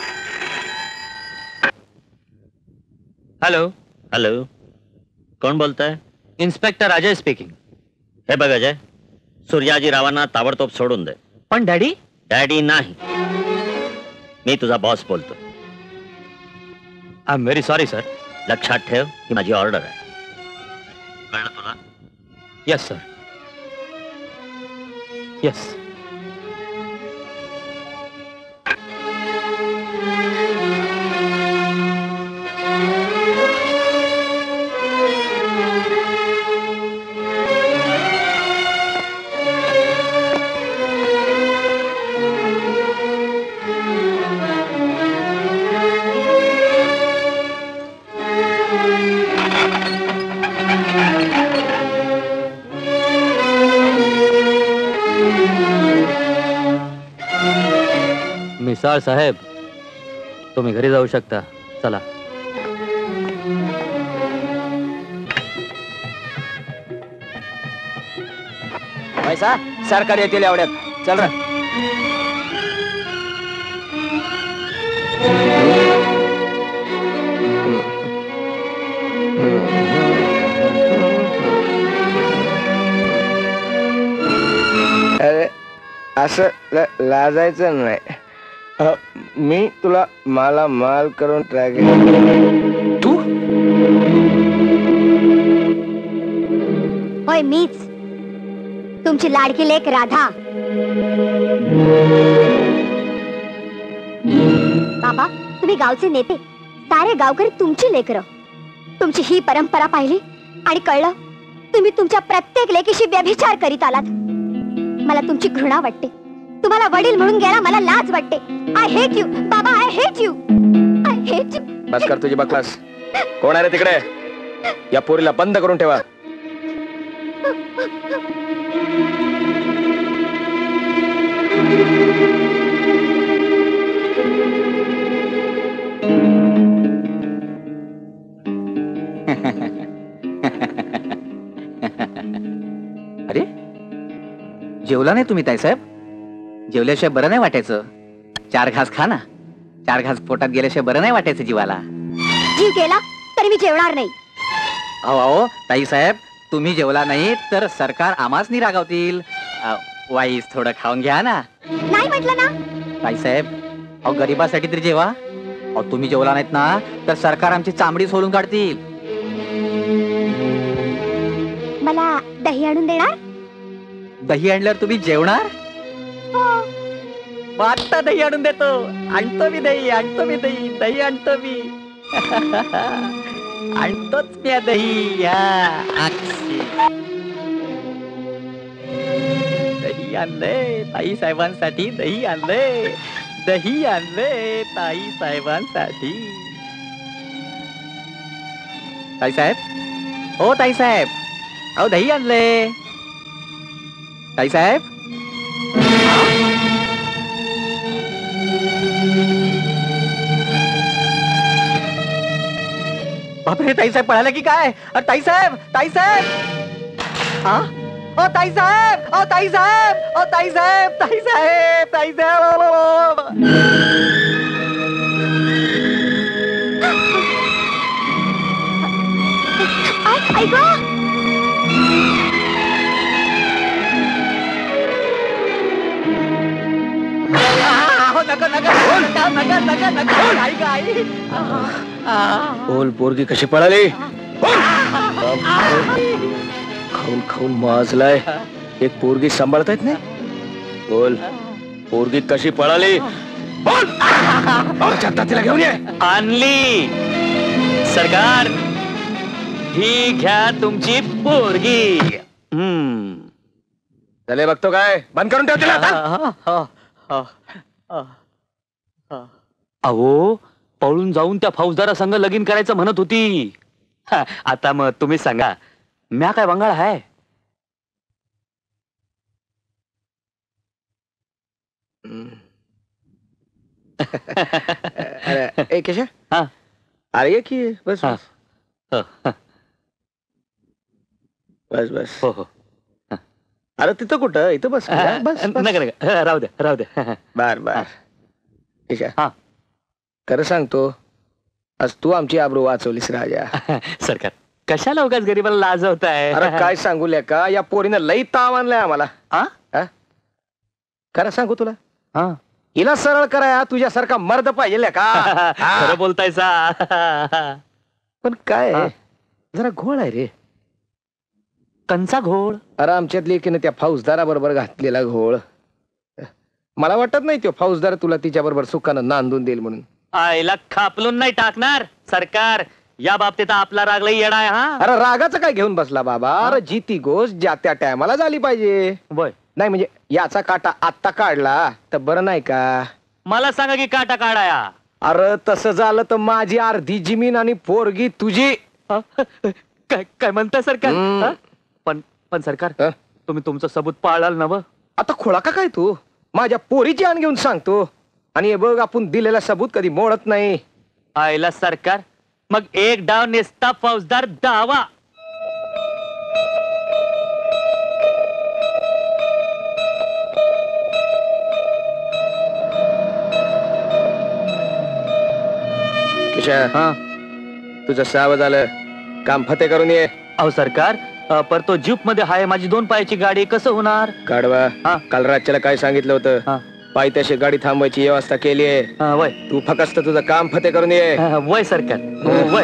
हॅलो. हॅलो, कोण बोलताय? Inspector Ajay speaking. हे बघ अजय, सूर्याजीरावांना ताबडतोब सोडून दे. पण डॅडी? डॅडी नाही, मी तुझा बॉस बोलतो. I am very sorry sir. लक्षात ठेव, ही माझी ऑर्डर आहे. कळलं तुला? Yes sir. येस. मिसाळ साहेब, तुम्ही घरी जाऊ शकता. चला. पैसा सरकार येतील एवढ्यात. चल रे. अरे असं लाजायचं नाही. मी तुला माला माल करून टाकेन. होय मीच. तुमची लाडकी लेक राधा. बाबा, तुम्ही गावचे नेते, सारे गावकरी तुमची लेकरं. तुमची ही परंपरा पाहिली आणि कळलं तुम्ही तुमच्या प्रत्येक लेकीशी व्यभिचार करीत आलात. मला तुमची घृणा वाटते. तुम्हाला वडील म्हणून गेला मला लाज वाटते. आय हेट यू बाबा, I hate you, I hate you. बस कर तुझी बकवास. कोण आहे रे तिकडे? या पोरीला बंद करून ठेवा. अरे, जेवला नाही तुम्ही ताईसाहेब? जेवल्याशिवाय बरं नाही वाटायचं. 4 घास खा ना. 4 घास पोटात गेल्याशिवाय बरं नाही वाटायचं जीवाला. जीव गेला तरी मी जेवणार नाही. अहो ताईसाहेब, तुम्ही जेवला नाही तर सरकार आम्हाच नाही रागावतील. वाईस थोडं खाऊन घ्या ना. नाही म्हटलं ना. ताईसाहेब, अहो गरिबासाठी तरी जेवा. अहो तुम्ही जेवला नाहीत ना तर सरकार आमची चामडी सोलून काढतील. मला दही आणून देणार? दही आणल्यावर तुम्ही जेवणार? आता दही आणून देतो. आणतो मी दही, आणतो मी दही, दही आणतो मी. आणतोच मी दही. दही आणले ताई साहेबांसाठी. दही आणले, दही आणले ताई साहेबांसाठी. ताई साहेब, हो ताई साहेब, अहो दही आणले. ताई साहेब, बापरे, ताईसाहेब पळाले की काय? ताईसाहेब, ताईसाहेब, ओ ताईसाहेब, ओ ताईसाहेब, ओ ताईसाहेब, ताईसाहेब, ताईसाहेब. बोल, पोरगी कशी पळाली? खाऊन खाऊन माजलाय. एक पोरगी सांभाळता येत नाही. बोल, पोरगी कशी पळाली? बोल. तिला घेऊन ये. आणली सरकार. ही घ्या तुमची पोरगी. चले बघतो काय. बंद करून ठेव तिला. अहो, पळून जाऊन त्या फौजदारा संग लगीन करायचं म्हणत होती. आता मग तुम्ही सांगा, म्या काय बंगाळ आहे? अरे केशा, अरे ये की. बस बस बस. हो हो. अरे तिथं कुठं? इथं बस. बस नका नका, राहू द्या राहू द्या. बर बर. केशा, खरं सांगतो, आज तू आमची आबरू वाचवलीस राजा. सरकार, कशाला उगाच गरीबाला लाजवताय? अरे काय सांगू का, या पोरीनं लई ताव आणलाय आम्हाला. खरं सांगू तुला, हिला सरळ कराया तुझ्यासारखा मर्द पाहिजे का? खरं बोलतायसा. पण काय जरा घोळ आहे रे. कंचा घोळ? अरे आमच्यातली एकीने त्या फौजदारा बरोबर घातलेला घोळ. मला वाटत नाही तो फौजदार तुला तिच्या बरोबर सुखानं नांदून देईल म्हणून. आईला खापलून नाही टाकणार सरकार. या बाबतीत आपला राग लई येडा आहे. हा, अरे रागाचं काय घेऊन बसला बाबा? अरे जी ती गोष्ट ज्या त्या टायमाला झाली पाहिजे. नाही म्हणजे याचा काटा आत्ता काढला तर बरं नाही का? मला सांगा की काटा काढाया. अरे तसं झालं तर माझी अर्धी जमीन आणि पोरगी तुझी. काय काय म्हणताय सरकार? पण सरकार, तुम्ही तुमचं सबूत पाळाल ना? आता खोळा का काय तू? माझ्या पोरीची आण घेऊन सांगतो आणि हे बघ, आपण दिलेला सबूत कधी मोडत नाही. आईला सरकार, मग एक डाव नेसता फौजदार दावा. किशा, तुझं 6 झालं, काम फते करून ये. अहो सरकार, पर तो जीप मध्ये आहे, माझी 2 पायाची गाडी, कसं होणार? काढवा. काल रातच्याला काय सांगितलं होतं? पायथ्याशी गाडी थांबवायची व्यवस्था केली आहे. वय, तू फक्त तुझं काम फते करून ये. वय सरकार, वय.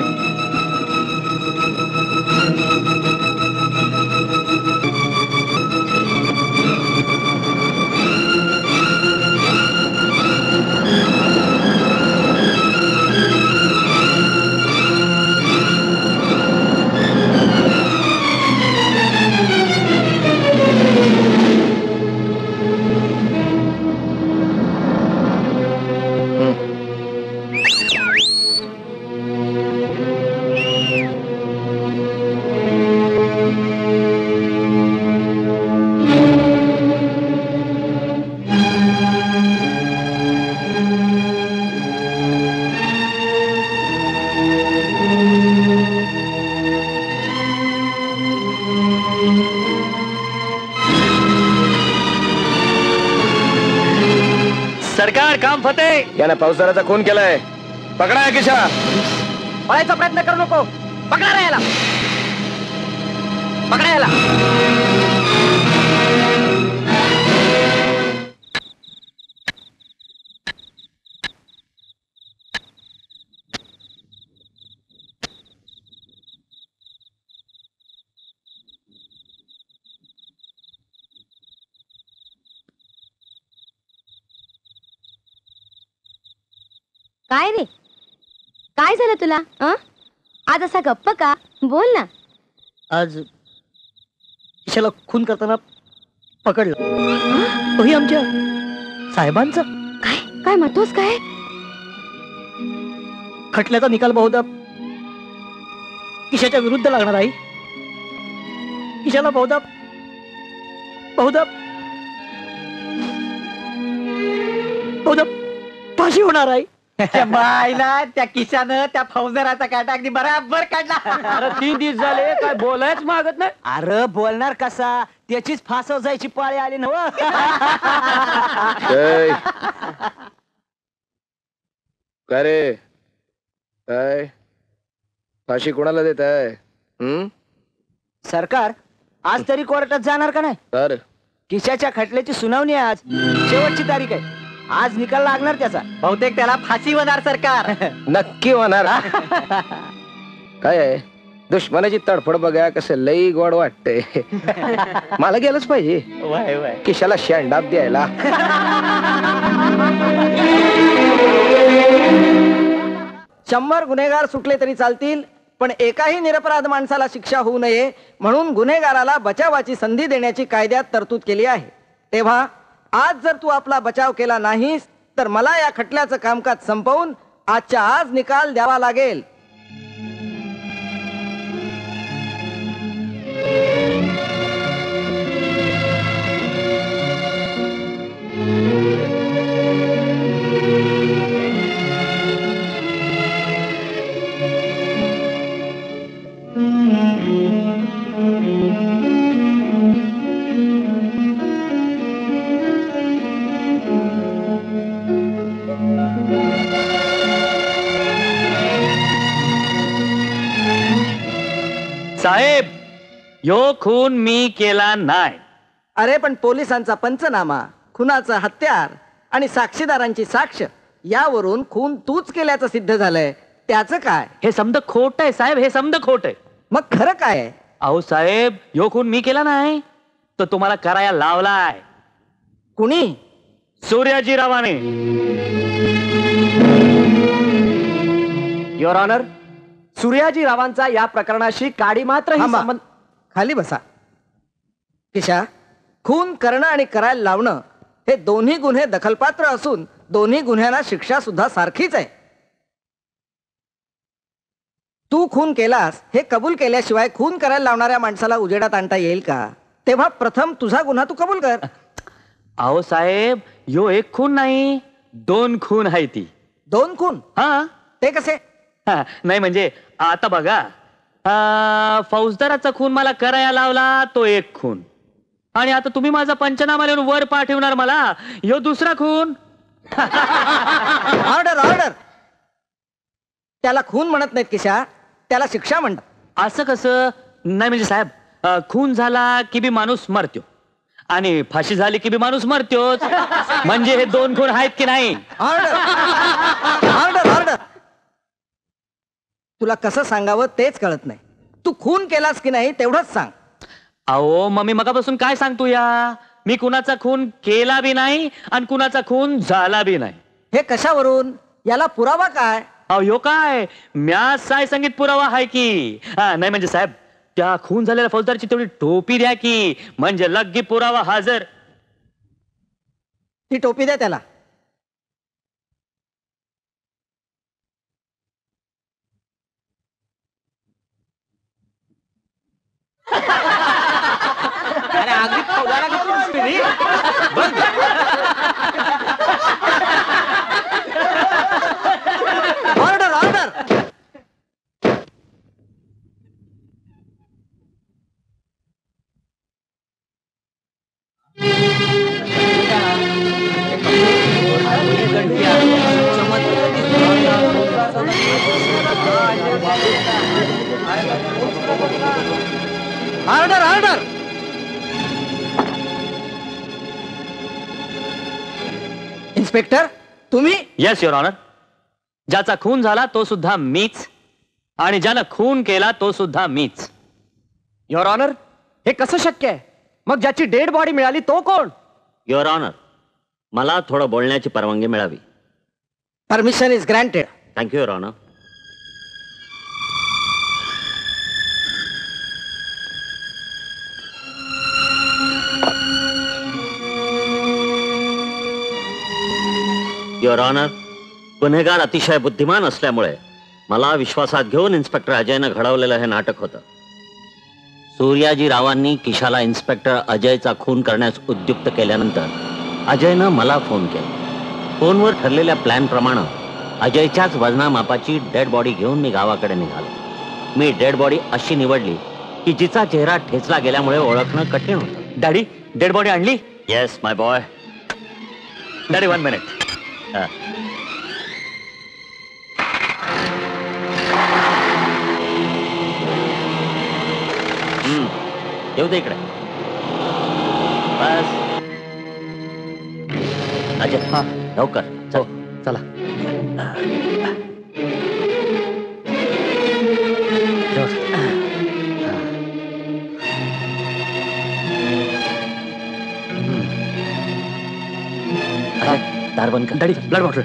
यानं फौजदाराचा खून केलाय. पकडा किशा. पळायचा प्रयत्न करू नको. पकडा रे याला. पकडा याला. काय रे, काय झालं तुला? आज असा गप्प का? बोल ना. आज ईशाला खून करताना पकडलं. तोही आमच्या साहेबांचा. काय काय म्हणतोस काय? खटल्याचा निकाल बहुधा ईशाच्या विरुद्ध लागणार आहे. ईशाला बहुधा बहुधा बहुधा फाशी होणार आहे. मायला त्या किशानं त्या फौजदाराचा काटा अगदी बराबर काढला. अरे 3 दिवस झाले काय बोलायच मागत नाही. अरे बोलणार कसा, त्याचीच फासव जायची पाळी आली ना. काय रे, काय फाशी कोणाला देत आहे? सरकार आज तरी कोर्टात जाणार का नाही? तर किशाच्या खटल्याची सुनावणी आहे. आज शेवटची तारीख आहे. आज निकाल लागणार त्याचा. बहुतेक त्याला फाशी होणार सरकार. नक्की होणार. काय आहे, दुश्मनाची तडफड बघा कसं लई गोड वाटतंय. मला गेलंच पाहिजे किशाला शेंडाप द्यायला. 100 गुन्हेगार सुटले तरी चालतील, पण एकाही निरपराध माणसाला शिक्षा होऊ नये म्हणून गुन्हेगाराला बचावाची संधी देण्याची कायद्यात तरतूद केली आहे. तेव्हा आज जर तू आपला बचाव केला नाहीस तर मला या खटल्याचं कामकाज संपवून आजच्या आज निकाल द्यावा लागेल. साहेब, यो खून मी केला नाही. अरे पण पोलिसांचा पंचनामा, खुनाचा हत्यार आणि साक्षीदारांची साक्ष यावरून खून तूच केल्याचं सिद्ध झालंय. त्याचं काय? हे समद खोट आहे साहेब, हे समद खोट आहे. मग खरं काय आहे? अहो साहेब, यो खून मी केला नाही तर तुम्हाला कराया लावलाय. कुणी? सूर्याजीरावाने. युअर ऑनर, सूर्याजीरावांचा या प्रकरणाशी काडी मात्र संबंध. खाली बसा. किशा, खून करणं आणि करायला लावणं हे दोन्ही गुन्हे दखलपात्र असून दोन्ही गुन्ह्यांना शिक्षा सुद्धा सारखीच आहे. तू खून केलास हे कबूल केल्याशिवाय खून करायला लावणाऱ्या माणसाला उजेडात आणता येईल का? तेव्हा प्रथम तुझा गुन्हा तू कबूल कर. अहो साहेब, यो एक खून नाही, 2 खून आहे ती. 2 खून? हा. ते कसे? नाही म्हणजे आता बघा, फौजदाराचा खून मला कराया लावला तो 1 खून, आणि आता तुम्ही माझा पंचनामा लिहून वर पाठवणार मला, यो 2रा खून. Order order. त्याला खून म्हणत नाहीत किशा, त्याला शिक्षा म्हणतात. असं कसं? नाही म्हणजे साहेब, खून झाला की बी माणूस मरतो आणि फाशी झाली की बी माणूस मरतोच. म्हणजे हे 2 खून आहेत की नाही? Order order order. तुला कसं सांगावं तेच कळत नाही. तू खून केलास की नाही तेवढंच सांग. अहो मम्मी, मगापासून काय सांगतो या? मी कुणाचा खून केला बी नाही आणि कुणाचा खून झाला बी नाही. हे कशावरून? याला पुरावा काय? अहो यो काय, म्या साय संगीत पुरावा आहे की. नाही म्हणजे साहेब, त्या खून झालेल्या फौजदारची तेवढी टोपी द्या की, म्हणजे लग्गी पुरावा हजर. ती टोपी द्या त्याला. Order order. Order order. Inspector तुम्ही? Yes your honour. ज्याचा खून झाला तो सुद्धा मीच आणि ज्यानं खून केला तो सुद्धा मीच. युअर ऑनर, हे कसं शक्य आहे? मग ज्याची डेड बॉडी मिळाली तो कोण? युअर ऑनर, मला थोडं बोलण्याची परवानगी मिळावी. Permission is granted. Thank you your honour. Your honour, गुन्हेगार अतिशय बुद्धिमान असल्यामुळे मला विश्वासात घेऊन इन्स्पेक्टर अजयनं घडवलेलं हे नाटक होतं. सूर्याजी रावांनी किशाला इन्स्पेक्टर अजयचा खून करण्यास उद्युक्त केल्यानंतर अजयनं मला फोन केला. फोनवर ठरलेल्या प्लॅन प्रमाणे अजयच्याच वजनामापाची डेड बॉडी घेऊन मी गावाकडे निघालो. मी डेड बॉडी अशी निवडली की जिचा चेहरा ठेचला गेल्यामुळे ओळखणं कठीण होतं. डॅडी, डेड बॉडी आणली? येस माय बॉय. Daddy 1 minute. येऊ दे इकडे. बस अजय, हा लवकर चल. चला. दार बंद कर. Daddy, blood bottle.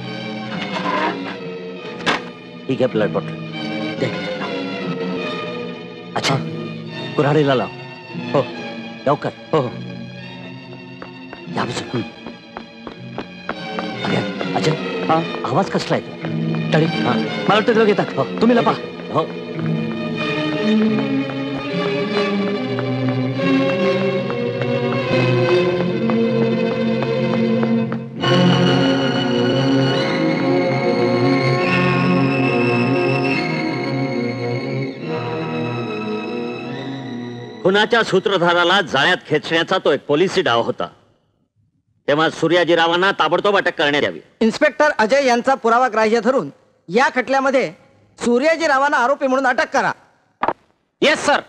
ठीक आहे, ब्लड बॉटल दे. अच्छा, कुऱ्हाडीला लाव. हो लवकर. हो हो. या बाजूला. अजय, हा आवाज कसला येतो? डॅडी, मला वाटतं लोक येतात. हो, तुम्ही लपा. हो. खुनाच्या सूत्रधाराला जाळ्यात खेचण्याचा तो एक पोलिसी डाव होता. तेव्हा सूर्याजी रावांना ताबडतोब अटक करण्यात यावी. इन्स्पेक्टर अजय यांचा पुरावा ग्राह्य धरून या खटल्यामध्ये सूर्याजी रावांना आरोपी म्हणून अटक करा. Yes sir.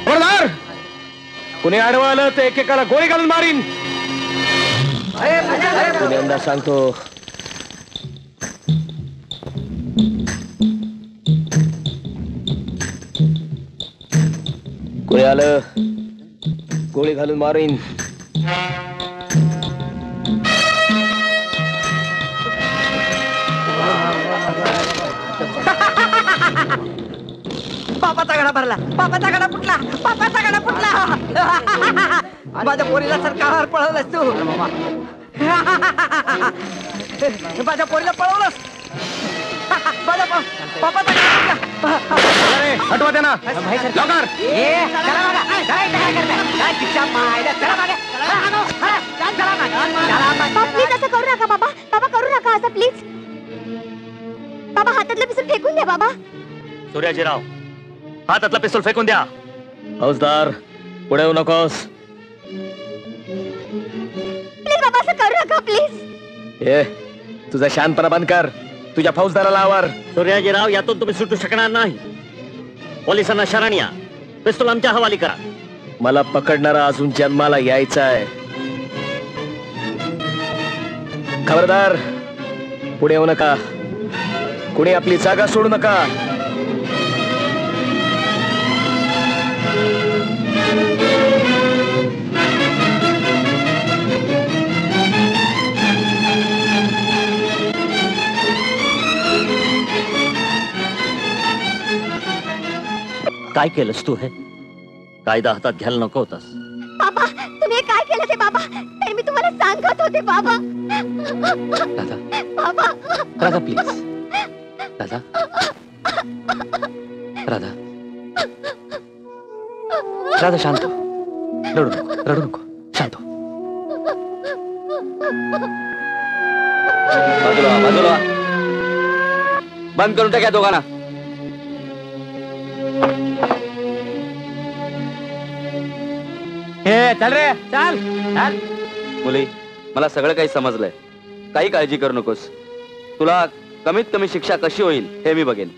खबरदार, कुणी आडवं आलं तर एकेकाला गोळी घालून मारीन. पुण्यांदा सांगतो, कोणी आलं गोळी घालून मारीन. बापाचा गडा भरला, बापाचा गडा फुटला, बापाचा गडा फुटला. माझ्या पोरीला सरकारवर पळवलंस तू. माझ्या पोरीला पळवलंस. बापाचा गडा फुटला. हटवा त्यांना लवकर. प्लीज असं करू नका बाबा. बाबा करू नका असं प्लीज. बाबा हातातलं पिस्तूल फेकून द्या बाबा. सूर्याजीराव, हातातला पिस्तूल फेकून द्या. फौजदार, पुढे येऊ नकोस. प्लीज बाबा असं करू नका प्लीज. ए, तुझा शांतपणा बंद कर. तुझ्या फौजदाराला आवर. सूर्याजीराव, यातून तुम्ही सुटू शकणार नाही. पोलिसांना शरण या. पिस्तूल आमच्या हवाली करा. मला पकडणारा अजून जन्माला यायचा आहे. खबरदार, पुढे येऊ नका. कुणी आपली जागा सोडू नका. काय केलंस तू? हे कायदा हातात घ्यायला नको होतास. बाबा तुम्ही हे काय केलं ते बाबा? ते मी तुम्हाला सांगत होते बाबा. राधा, बाबा राधा प्लीज. राधा, राधा, राधा शांत हो. रडू नको, रडू नको. शांत हो. बाजूला बाजूला. बंद करून टाका दोघांना. हे चल रे, चल चल. मुली, मला सगळं काही समजलंय. काही काळजी करू नकोस. तुला कमीत कमी शिक्षा कशी होईल हे मी बघेन.